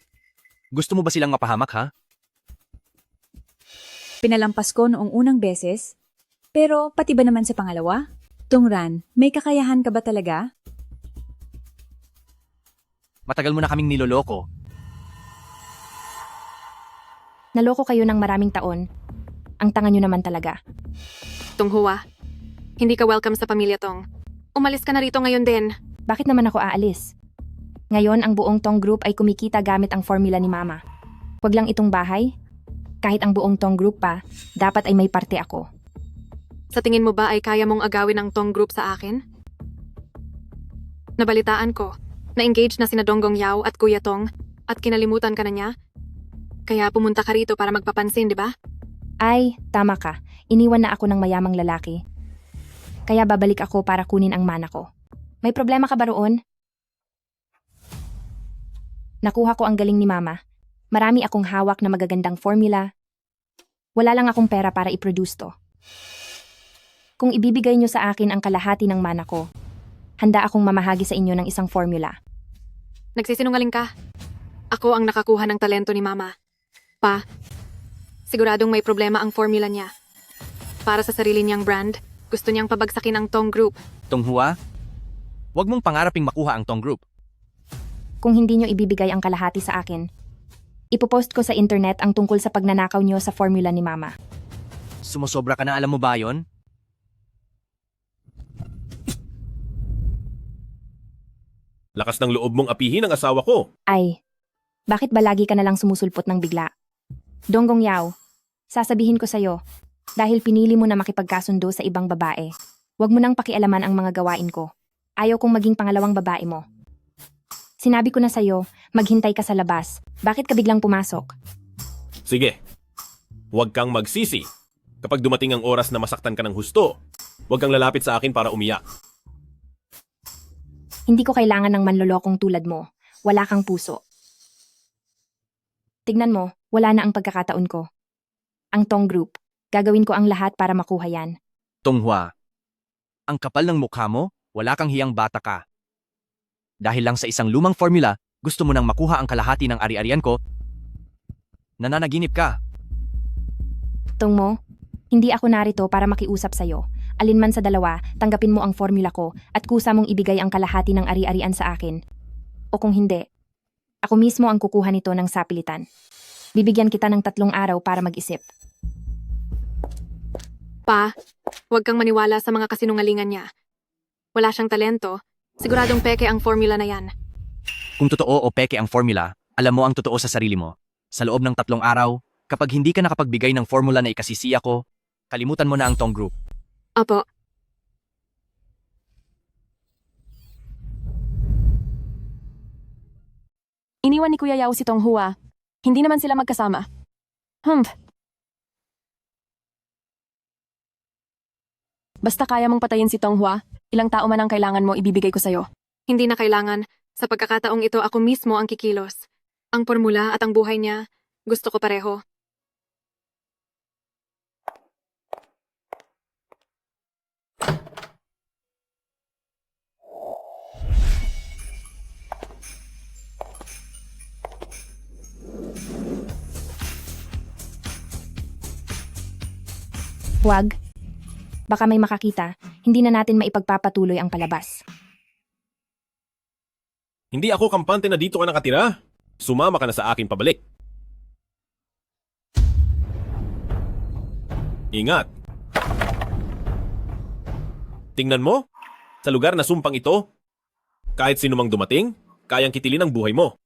Gusto mo ba silang mapahamak ha? Pinalampas ko noong unang beses, pero pati ba naman sa pangalawa? Tongran, may kakayahan ka ba talaga? Matagal mo na kaming niloloko. Naloko kayo ng maraming taon. Ang tanga nyo naman talaga. Tonghua, hindi ka welcome sa pamilya Tong. Umalis ka na rito ngayon din. Bakit naman ako aalis? Ngayon ang buong Tong Group ay kumikita gamit ang formula ni Mama. Huwag lang itong bahay. Kahit ang buong Tong Group pa, dapat ay may parte ako. Sa tingin mo ba ay kaya mong agawin ang Tong Group sa akin? Nabalitaan ko, na-engage na sina Donggong Yao at Kuya Tong at kinalimutan ka na niya. Kaya pumunta ka rito para magpapansin, di ba? Ay, tama ka. Iniwan na ako ng mayamang lalaki. Kaya babalik ako para kunin ang mana ko. May problema ka ba roon? Nakuha ko ang galing ni Mama. Marami akong hawak na magagandang formula. Wala lang akong pera para i-produce to. Kung ibibigay nyo sa akin ang kalahati ng mana ko, handa akong mamahagi sa inyo ng isang formula. Nagsisinungaling ka. Ako ang nakakuha ng talento ni Mama. Pa, siguradong may problema ang formula niya. Para sa sarili niyang brand, gusto niyang pabagsakin ang Tong Group. Tonghua, huwag mong pangaraping makuha ang Tong Group. Kung hindi nyo ibibigay ang kalahati sa akin, ipopost ko sa internet ang tungkol sa pagnanakaw nyo sa formula ni Mama. Sumusobra ka na, alam mo ba yon? Lakas ng loob mong apihin ang asawa ko. Ay, bakit ba lagi ka nalang sumusulpot ng bigla? Donggong Yao, sasabihin ko sa'yo, dahil pinili mo na makipagkasundo sa ibang babae, huwag mo nang pakialaman ang mga gawain ko. Ayaw kong maging pangalawang babae mo. Sinabi ko na sa'yo, maghintay ka sa labas. Bakit ka biglang pumasok? Sige. Huwag kang magsisi. Kapag dumating ang oras na masaktan ka ng husto, huwag kang lalapit sa akin para umiyak. Hindi ko kailangan ng manlolokong tulad mo. Wala kang puso. Tignan mo, wala na ang pagkakataon ko. Ang Tong Group, gagawin ko ang lahat para makuha yan. Tonghua, ang kapal ng mukha mo, wala kang hiyang bata ka. Dahil lang sa isang lumang formula, gusto mo nang makuha ang kalahati ng ari-arian ko, nananaginip ka. Tong mo, hindi ako narito para makiusap sa'yo. Alinman sa dalawa, tanggapin mo ang formula ko at kusa mong ibigay ang kalahati ng ari-arian sa akin. O kung hindi, ako mismo ang kukuha nito ng sapilitan. Bibigyan kita ng 3 araw para mag-isip. Pa, huwag kang maniwala sa mga kasinungalingan niya. Wala siyang talento. Siguradong peke ang formula na yan. Kung totoo o peke ang formula, alam mo ang totoo sa sarili mo. Sa loob ng 3 araw, kapag hindi ka nakapagbigay ng formula na ikasisiya ko, kalimutan mo na ang Tong Group. Apo. Iniwan ni Kuya Yao si Tonghua. Hindi naman sila magkasama. Basta kaya mong patayin si Tonghua, ilang tao man ang kailangan mo ibibigay ko sa'yo. Hindi na kailangan. Sa pagkakataong ito ako mismo ang kikilos. Ang formula at ang buhay niya, gusto ko pareho. Huwag. Baka may makakita, hindi na natin maipagpapatuloy ang palabas. Hindi ako kampante na dito ka nakatira. Sumama ka na sa akin pabalik. Ingat. Tingnan mo, sa lugar na sumpang ito, kahit sino mang dumating, kayang kitilin ang buhay mo.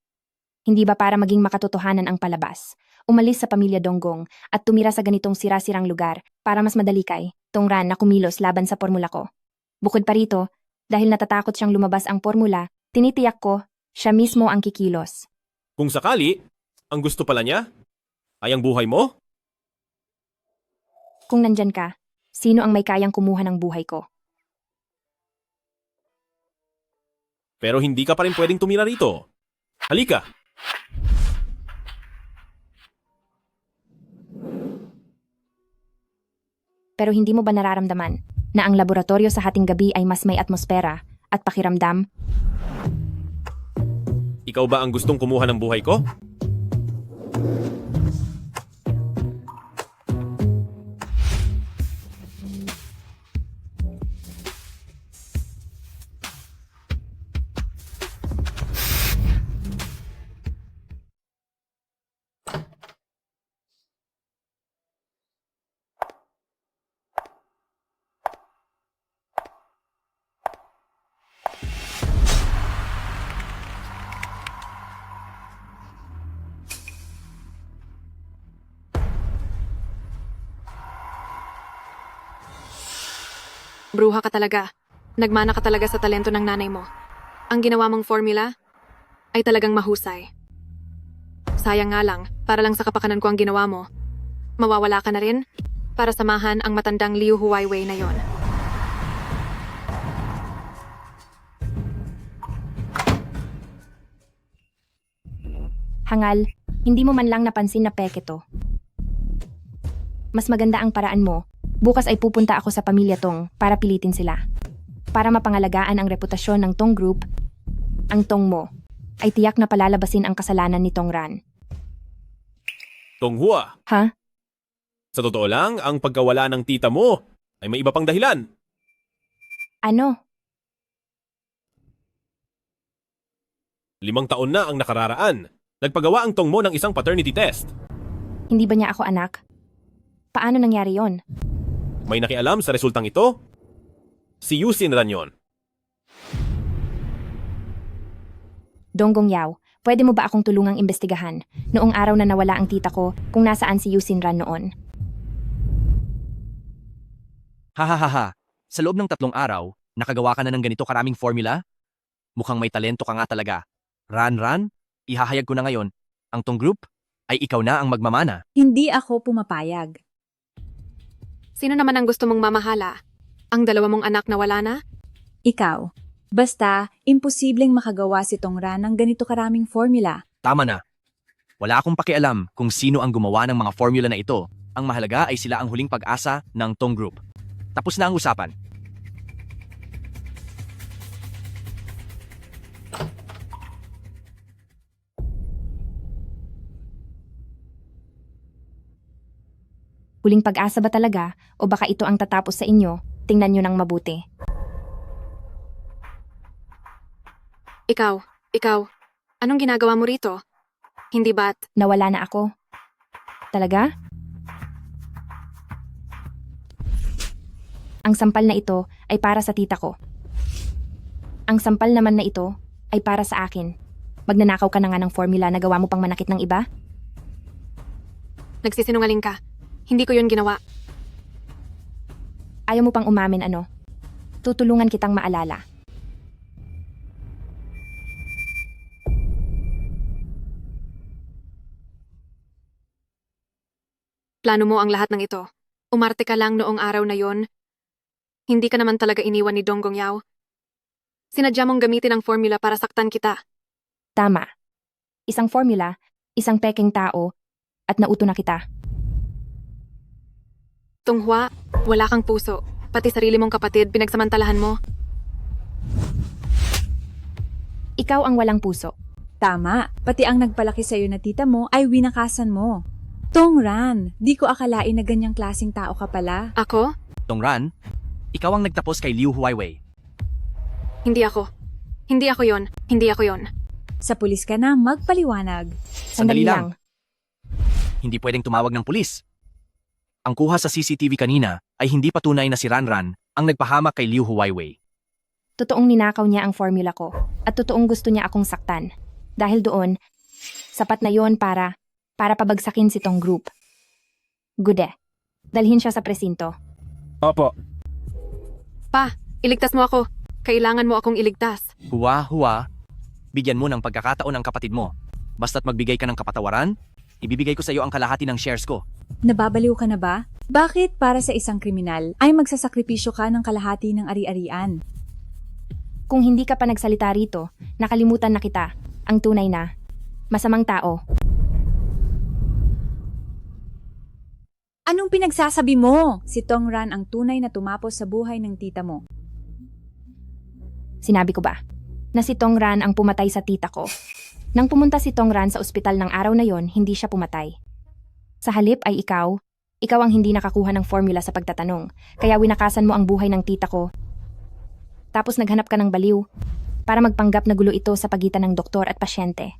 Hindi ba para maging makatotohanan ang palabas? Umalis sa pamilya Donggong at tumira sa ganitong sira-sirang lugar para mas madali kay Tongran na kumilos laban sa formula ko. Bukod pa rito, dahil natatakot siyang lumabas ang formula, tinitiyak ko, siya mismo ang kikilos. Kung sakali, ang gusto pala niya ay ang buhay mo? Kung nandyan ka, sino ang may kayang kumuha ng buhay ko? Pero hindi ka pa rin pwedeng tumira rito. Halika! Pero hindi mo ba nararamdaman na ang laboratorio sa hating gabi ay mas may atmosfera at pakiramdam? Ikaw ba ang gustong kumuha ng buhay ko? Bruha ka talaga. Nagmana ka talaga sa talento ng nanay mo. Ang ginawa mong formula ay talagang mahusay. Sayang nga lang, para lang sa kapakanan ko ang ginawa mo. Mawawala ka na rin para samahan ang matandang Liu Huaiwei na yon. Hangal, hindi mo man lang napansin na peke to. Mas maganda ang paraan mo. Bukas ay pupunta ako sa pamilya Tong para pilitin sila. Para mapangalagaan ang reputasyon ng Tong Group, ang Tong mo ay tiyak na palalabasin ang kasalanan ni Tong Ran. Tonghua! Ha? Sa totoo lang, ang pagkawala ng tita mo ay may iba pang dahilan. Ano? 5 taon na ang nakararaan. Nagpagawa ang Tong mo ng isang paternity test. Hindi ba niya ako anak? Paano nangyari yon? May nakialam sa resultang ito? Si Yusin Ran yon. Donggong Yao, pwede mo ba akong tulungang imbestigahan noong araw na nawala ang tita ko kung nasaan si Yusin Ran noon? Hahaha, sa loob ng 3 araw, nakagawa ka na ng ganito karaming formula? Mukhang may talento ka nga talaga. Ran, ihahayag ko na ngayon, ang Tong Group ay ikaw na ang magmamana. Hindi ako pumapayag. Sino naman ang gusto mong mamahala? Ang 2 mong anak na wala na? Ikaw. Basta, imposibleng makagawa si Tongran ng ganito karaming formula. Tama na. Wala akong pakialam kung sino ang gumawa ng mga formula na ito. Ang mahalaga ay sila ang huling pag-asa ng Tong Group. Tapos na ang usapan. Huling pag-asa ba talaga o baka ito ang tatapos sa inyo? Tingnan nyo ng mabuti. Ikaw, anong ginagawa mo rito? Hindi ba't nawala na ako? Talaga? Ang sampal na ito ay para sa tita ko. Ang sampal naman na ito ay para sa akin. Magnanakaw ka na nga ng formula na gawa mo pang manakit ng iba? nagsisinungaling ka? Hindi ko yun ginawa. Ayaw mo pang umamin ano? Tutulungan kitang maalala. Plano mo ang lahat ng ito. Umarte ka lang noong araw na yon. Hindi ka naman talaga iniwan ni Donggong Yao. Sinadya mong gamitin ang formula para saktan kita. Tama. Isang formula, isang peking tao, at nauto na kita. Tonghua, wala kang puso. Pati sarili mong kapatid, pinagsamantalahan mo. Ikaw ang walang puso. Tama, pati ang nagpalaki sa'yo na tita mo ay winakasan mo. Tongran, di ko akalain na ganyang klaseng tao ka pala. Ako? Tongran, ikaw ang nagtapos kay Liu Huaiwei. Hindi ako. Hindi ako yon. Hindi ako yon. Sa pulis ka na, magpaliwanag. Sandali lang. Hindi pwedeng tumawag ng pulis. Ang kuha sa CCTV kanina ay hindi patunay na si Ranran ang nagpahamak kay Liu Huaiwei. Totoong ninakaw niya ang formula ko at totoong gusto niya akong saktan. Dahil doon, Sapat na yon para pabagsakin si tong group. Gude, dalhin siya sa presinto. Opo. Pa, iligtas mo ako. Kailangan mo akong iligtas. Huwa, bigyan mo ng pagkakataon ang kapatid mo. Basta't magbigay ka ng kapatawaran, ibibigay ko sa iyo ang kalahati ng shares ko. Nababaliw ka na ba? Bakit para sa isang kriminal ay magsasakripisyo ka ng kalahati ng ari-arian? Kung hindi ka pa nagsalita rito, nakalimutan na kita, ang tunay na masamang tao. Anong pinagsasabi mo? Si Tong Ran ang tunay na tumapos sa buhay ng tita mo. Sinabi ko ba na si Tong Ran ang pumatay sa tita ko? Nang pumunta si Tong Ran sa ospital ng araw na yon, hindi siya pumatay. Sa halip ay ikaw ang hindi nakakuha ng formula sa pagtatanong, kaya winakasan mo ang buhay ng tita ko. Tapos naghanap ka ng baliw para magpanggap na gulo ito sa pagitan ng doktor at pasyente.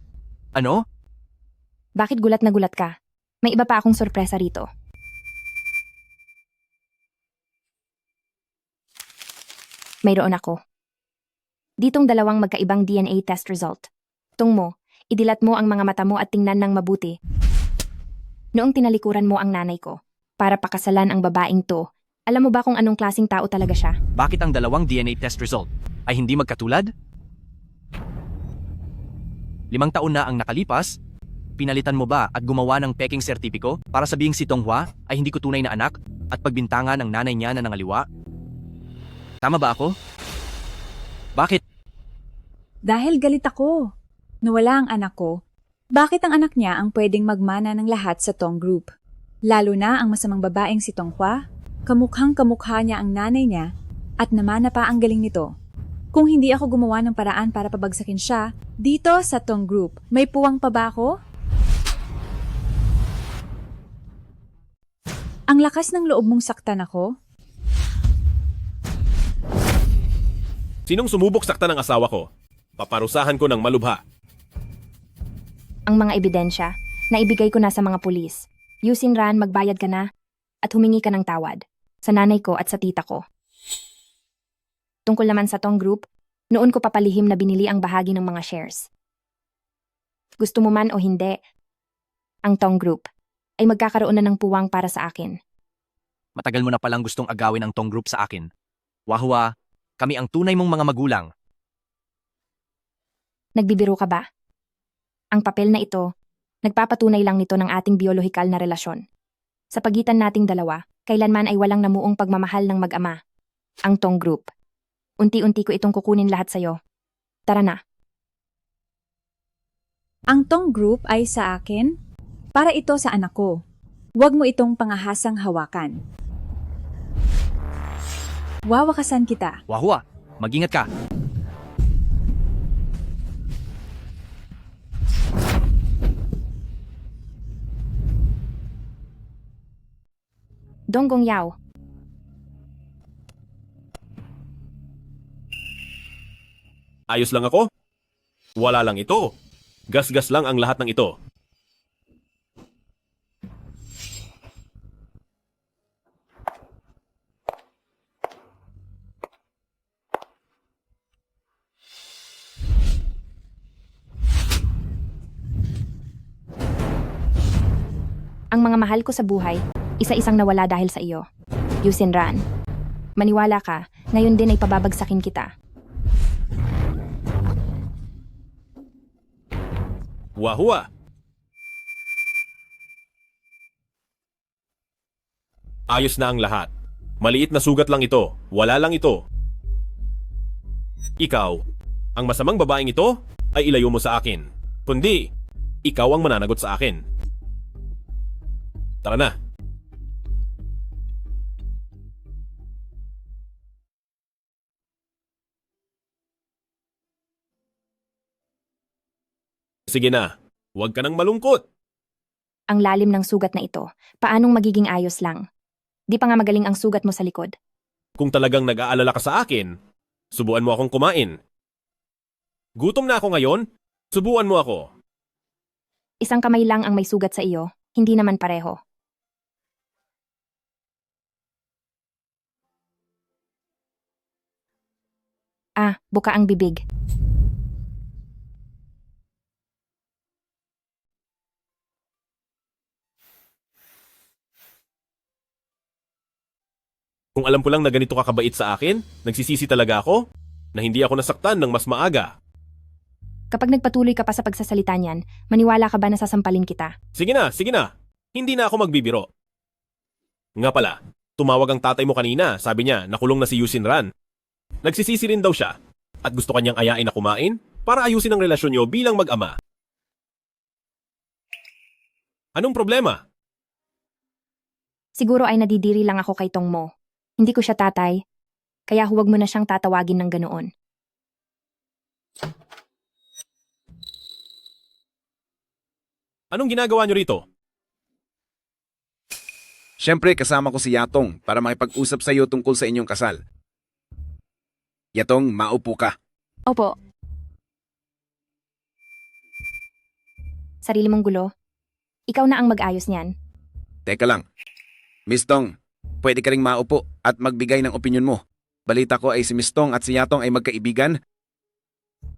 Ano? Bakit gulat na gulat ka? May iba pa akong sorpresa rito. Mayroon ako. Ditong dalawang magkaibang DNA test result. Tung mo, idilat mo ang mga mata mo at tingnan ng mabuti. Noong tinalikuran mo ang nanay ko, para pakasalan ang babaeng to, alam mo ba kung anong klaseng tao talaga siya? Bakit ang dalawang DNA test result ay hindi magkatulad? 5 taon na ang nakalipas, pinalitan mo ba at gumawa ng peking sertipiko para sabihing si Tonghua ay hindi ko tunay na anak at pagbintangan ng nanay niya na nangaliwa? Tama ba ako? Bakit? Dahil galit ako. Nawala ang anak ko. Bakit ang anak niya ang pwedeng magmana ng lahat sa Tong Group? Lalo na ang masamang babaeng si Tonghua. Kamukhang kamukha niya ang nanay niya at namana pa ang galing nito. Kung hindi ako gumawa ng paraan para pabagsakin siya, dito sa Tong Group, may puwang pa ba ako? Ang lakas ng loob mong saktan ako? Sinong sumubok saktan ng asawa ko? Paparusahan ko ng malubha. Ang mga ebidensya na ibigay ko na sa mga pulis. Yusin Ran, magbayad ka na at humingi ka ng tawad sa nanay ko at sa tita ko. Tungkol naman sa Tong Group, noon ko papalihim na binili ang bahagi ng mga shares. Gusto mo man o hindi, ang Tong Group ay magkakaroon na ng puwang para sa akin. Matagal mo na palang gustong agawin ang Tong Group sa akin. Wahua, kami ang tunay mong mga magulang. Nagbibiro ka ba? Ang papel na ito, nagpapatunay lang nito ng ating biolohikal na relasyon. Sa pagitan nating dalawa, kailanman ay walang namuong pagmamahal ng mag-ama. Ang Tong Group. Unti-unti ko itong kukunin lahat sa'yo. Tara na. Ang Tong Group ay sa akin? Para ito sa anak ko. Huwag mo itong pangahasang hawakan. Wawakasan kita. Wahua, mag-ingat ka. Donggong Yao. Ayos lang ako? Wala lang ito. Gas-gas lang ang lahat ng ito. Ang mga mahal ko sa buhay, isa-isang nawala dahil sa iyo. Yusin Ran. Maniwala ka, ngayon din ay pababagsakin kita. Wahua! Ayos na ang lahat. Maliit na sugat lang ito. Wala lang ito. Ikaw, ang masamang babaeng ito ay ilayo mo sa akin. Kundi, ikaw ang mananagot sa akin. Tara na. Sige na, huwag ka nang malungkot. Ang lalim ng sugat na ito, paanong magiging ayos lang? Di pa nga magaling ang sugat mo sa likod. Kung talagang nag-aalala ka sa akin, subuan mo akong kumain. Gutom na ako ngayon, subuan mo ako. Isang kamay lang ang may sugat sa iyo, hindi naman pareho. Buka ang bibig. Kung alam ko lang na ganito ka kabait sa akin, nagsisisi talaga ako na hindi ako nasaktan ng mas maaga. Kapag nagpatuloy ka pa sa pagsasalita niyan, maniwala ka ba na sasampalin kita? Sige na, sige na. Hindi na ako magbibiro. Nga pala, tumawag ang tatay mo kanina. Sabi niya, nakulong na si Yusin Ran. Nagsisisi rin daw siya at gusto kanyang ayain na kumain para ayusin ang relasyon niyo bilang mag-ama. Anong problema? Siguro ay nadidiri lang ako kay Tong Mo. Hindi ko siya tatay, kaya huwag mo na siyang tatawagin ng ganoon. Anong ginagawa niyo rito? Siyempre, kasama ko si Yatong para makipag-usap sa iyo tungkol sa inyong kasal. Yatong, maupo ka. Opo. Sarili mong gulo. Ikaw na ang mag-ayos niyan. Teka lang. Miss Tong, pwede ka ring maupo at magbigay ng opinyon mo. Balita ko ay si Miss Tong at si Yatong ay magkaibigan.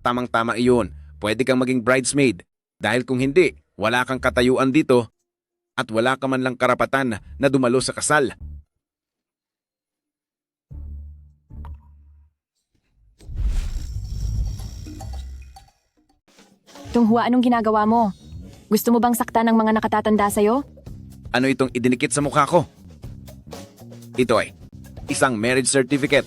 Tamang-tama iyon. Pwede kang maging bridesmaid. Dahil kung hindi, wala kang katayuan dito at wala ka man lang karapatan na dumalo sa kasal. Donghua, anong ginagawa mo? Gusto mo bang saktan ng mga nakatatanda sa'yo? Ano itong idinikit sa mukha ko? Ito ay isang marriage certificate.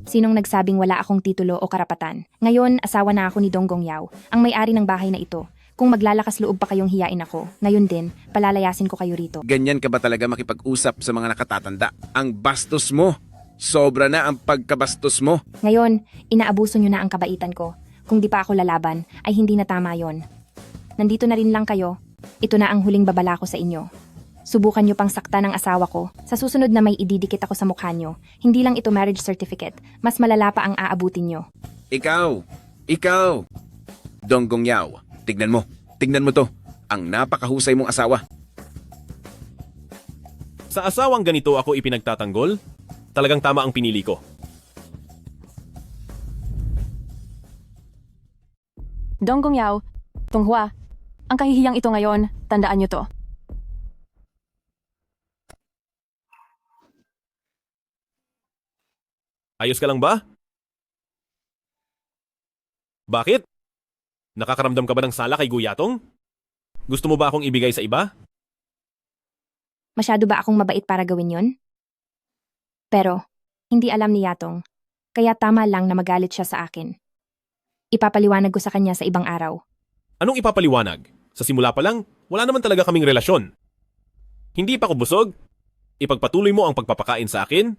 Sinong nagsabing wala akong titulo o karapatan? Ngayon, asawa na ako ni Donggong Yao, ang may-ari ng bahay na ito. Kung maglalakas loob pa kayong hiyain ako, ngayon din, palalayasin ko kayo rito. Ganyan ka ba talaga makipag-usap sa mga nakatatanda? Ang bastos mo! Sobra na ang pagkabastos mo! Ngayon, inaabuso nyo na ang kabaitan ko. Kung di pa ako lalaban, ay hindi na tama yon. Nandito na rin lang kayo. Ito na ang huling babala ko sa inyo. Subukan nyo pang sakta ng asawa ko. Sa susunod na may ididikit ako sa mukha nyo. Hindi lang ito marriage certificate. Mas malala pa ang aabutin nyo. Ikaw! Ikaw! Donggong Yao, tignan mo. Tignan mo to. Ang napakahusay mong asawa. Sa asawang ganito ako ipinagtatanggol, talagang tama ang pinili ko. Donggong Yao, Donghua, ang kahihiyang ito ngayon, tandaan nyo to. Ayos ka lang ba? Bakit? Nakakaramdam ka ba ng sala kay Guyatong? Gusto mo ba akong ibigay sa iba? Masyado ba akong mabait para gawin yon? Pero, hindi alam ni Yatong, kaya tama lang na magalit siya sa akin. Ipapaliwanag ko sa kanya sa ibang araw. Anong ipapaliwanag? Sa simula pa lang, wala naman talaga kaming relasyon. Hindi pa ako busog? Ipagpatuloy mo ang pagpapakain sa akin?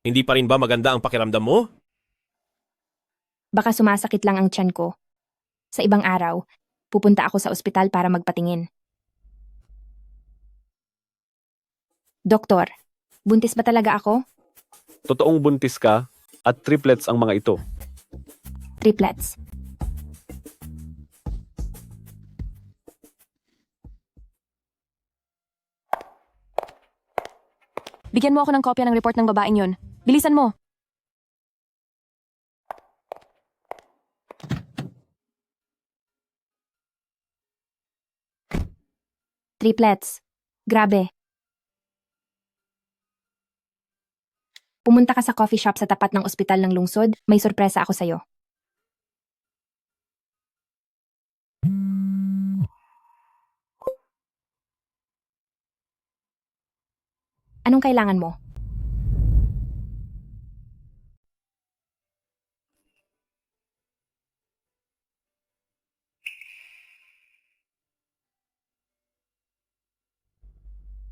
Hindi pa rin ba maganda ang pakiramdam mo? Baka sumasakit lang ang tiyan ko. Sa ibang araw, pupunta ako sa ospital para magpatingin. Doktor, buntis ba talaga ako? Totoong buntis ka at triplets ang mga ito. Triplets. Bigyan mo ako ng kopya ng report ng babaeng yon. Bilisan mo! Triplets. Grabe. Pumunta ka sa coffee shop sa tapat ng ospital ng lungsod, may sorpresa ako sa'yo. Anong kailangan mo?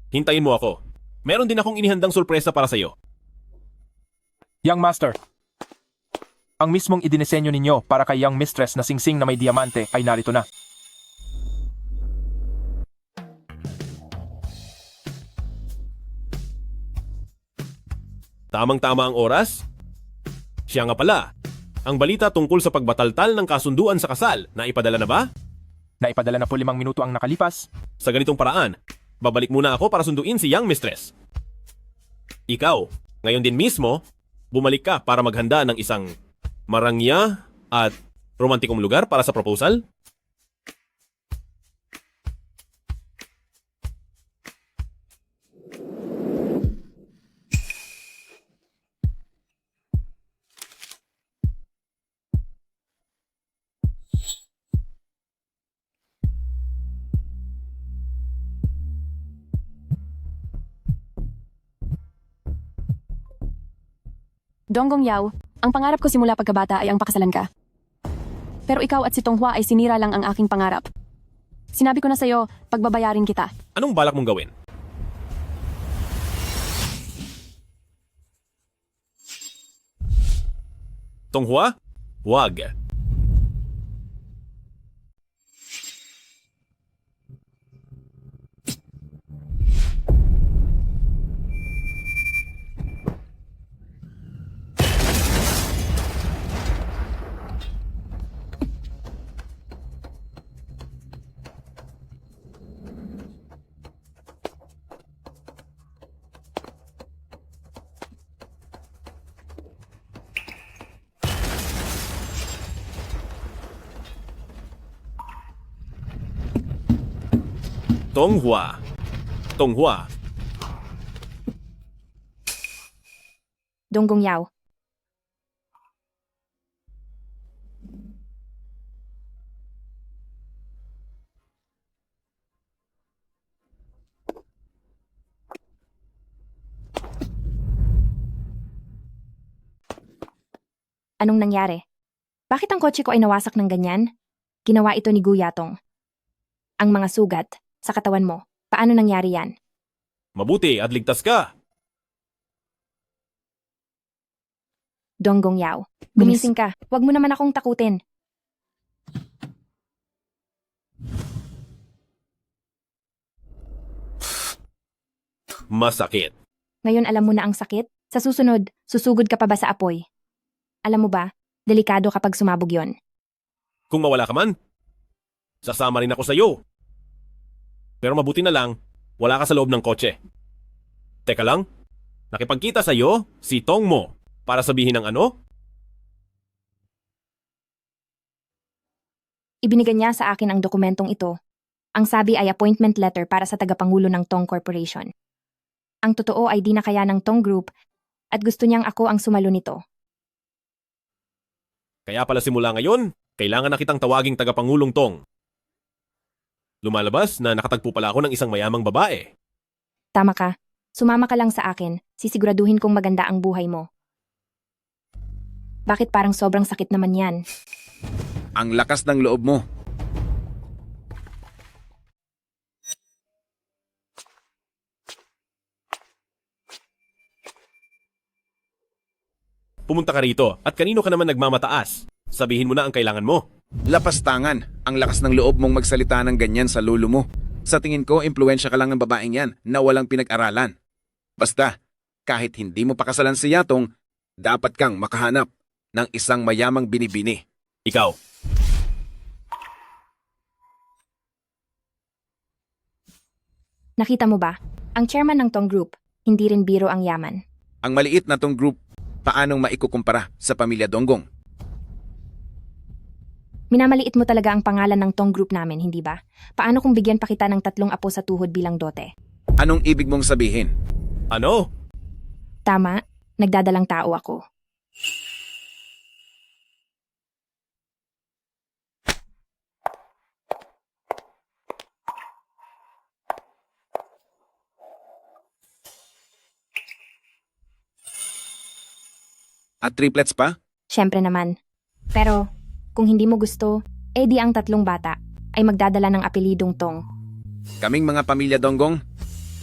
Hintayin mo ako. Meron din akong inihandang sorpresa para sa'yo. Young Master, ang mismong idinisenyo ninyo para kay Young Mistress na singsing na may diamante ay narito na. Tamang-tama ang oras? Siya nga pala, ang balita tungkol sa pagbataltal ng kasunduan sa kasal, naipadala na ba? Naipadala na po 5 minuto ang nakalipas. Sa ganitong paraan, babalik muna ako para sunduin si Young Mistress. Ikaw, ngayon din mismo, bumalik ka para maghanda ng isang marangya at Romantikong lugar para sa proposal? Donggong Yao, ang pangarap ko simula pagkabata ay ang pakasalan ka. Pero ikaw at si Tonghua ay sinira lang ang aking pangarap. Sinabi ko na sa'yo, pagbabayarin kita. Anong balak mong gawin? Tonghua? Wag. Tonghua. Tonghua. Donggong Yao. Anong nangyari? Bakit ang kotse ko ay nawasak ng ganyan? Ginawa ito ni Gu Yatong. Ang mga sugat sa katawan mo, paano nangyari yan? Mabuti at ligtas ka. Donggong Yao, gumising ka. Huwag mo naman akong takutin. Masakit. Ngayon alam mo na ang sakit? Sa susunod, susugod ka pa ba sa apoy? Alam mo ba, delikado kapag sumabog yon. Kung mawala ka man, sasama rin ako sa iyo. Pero mabuti na lang, wala ka sa loob ng kotse. Teka lang, nakipagkita sa iyo si Tong mo para sabihin ng ano? Ibinigay niya sa akin ang dokumentong ito. Ang sabi ay appointment letter para sa tagapangulo ng Tong Corporation. Ang totoo ay di na kaya ng Tong Group at gusto niyang ako ang sumalo nito. Kaya pala simula ngayon, kailangan na kitang tawaging tagapangulong Tong. Lumalabas na nakatagpo pala ako ng isang mayamang babae. Tama ka. Sumama ka lang sa akin. Sisiguraduhin kong maganda ang buhay mo. Bakit parang sobrang sakit naman yan? Ang lakas ng loob mo. Pumunta ka rito at kanino ka naman nagmamataas? Sabihin mo na ang kailangan mo. Lapastangan, ang lakas ng loob mong magsalita ng ganyan sa lolo mo. Sa tingin ko, impluensya ka lang ng babaeng yan na walang pinag-aralan. Basta, kahit hindi mo pakasalan si Yatong, dapat kang makahanap ng isang mayamang binibini. Ikaw. Nakita mo ba? Ang chairman ng Tong Group, hindi rin biro ang yaman. Ang maliit na Tong Group, paanong maikukumpara sa pamilya Donggong? Minamaliit mo talaga ang pangalan ng Tong Group namin, hindi ba? Paano kung bigyan pa kita ng 3 apo sa tuhod bilang dote? Anong ibig mong sabihin? Ano? Tama, nagdadalang tao ako. At triplets pa? Siyempre naman. Pero, kung hindi mo gusto, di ang 3 bata ay magdadala ng apelidong Tong. Kaming mga pamilya Donggong,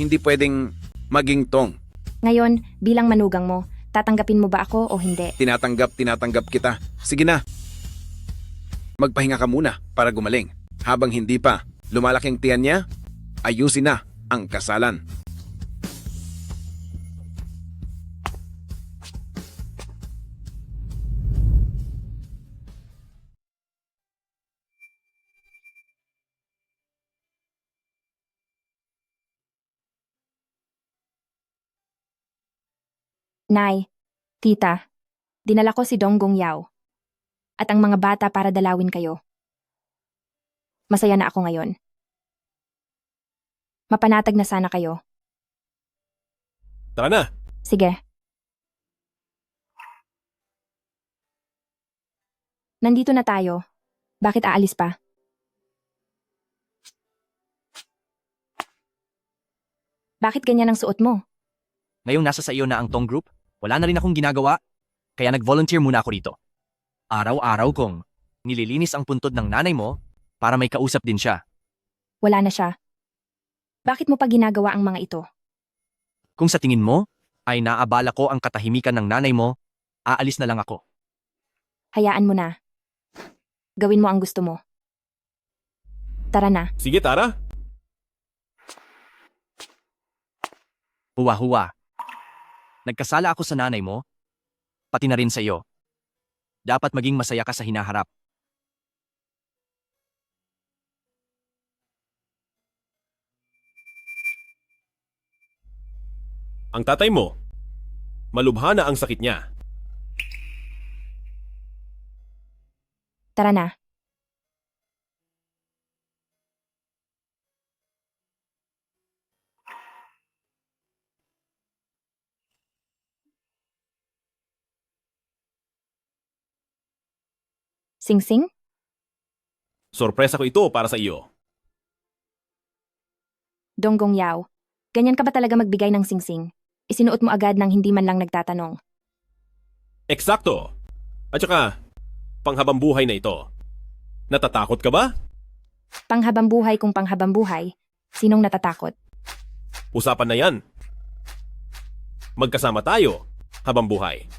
hindi pwedeng maging Tong. Ngayon, bilang manugang mo, tatanggapin mo ba ako o hindi? Tinatanggap kita. Sige na. Magpahinga ka muna para gumaling. Habang hindi pa lumalaki ang tiyan niya, ayusin na ang kasalan. Nay, tita, dinala ko si Donggong Yao. at ang mga bata para dalawin kayo. Masaya na ako ngayon. Mapanatag na sana kayo. Tara na! Sige. Nandito na tayo. Bakit aalis pa? Bakit ganyan ang suot mo? Ngayong nasa sa iyo na ang Tong Group, wala na rin akong ginagawa, kaya nag-volunteer muna ako rito. Araw-araw kong nililinis ang puntod ng nanay mo para may kausap din siya. Wala na siya. Bakit mo pa ginagawa ang mga ito? Kung sa tingin mo ay naabala ko ang katahimikan ng nanay mo, aalis na lang ako. Hayaan mo na. Gawin mo ang gusto mo. Tara na. Sige, Tara! Huwa-huwa. Nagkasala ako sa nanay mo, pati na rin sa iyo. Dapat maging masaya ka sa hinaharap. Ang tatay mo, malubha na ang sakit niya. Tara na. Sing-sing? Sorpresa ko ito para sa iyo. Donggong Yao. Ganyan ka ba talaga magbigay ng sing-sing? Isinuot mo agad nang hindi man lang nagtatanong. Eksakto! At saka, panghabang buhay na ito. Natatakot ka ba? Panghabang buhay kung panghabang buhay, sinong natatakot? Usapan na yan. Magkasama tayo habang buhay.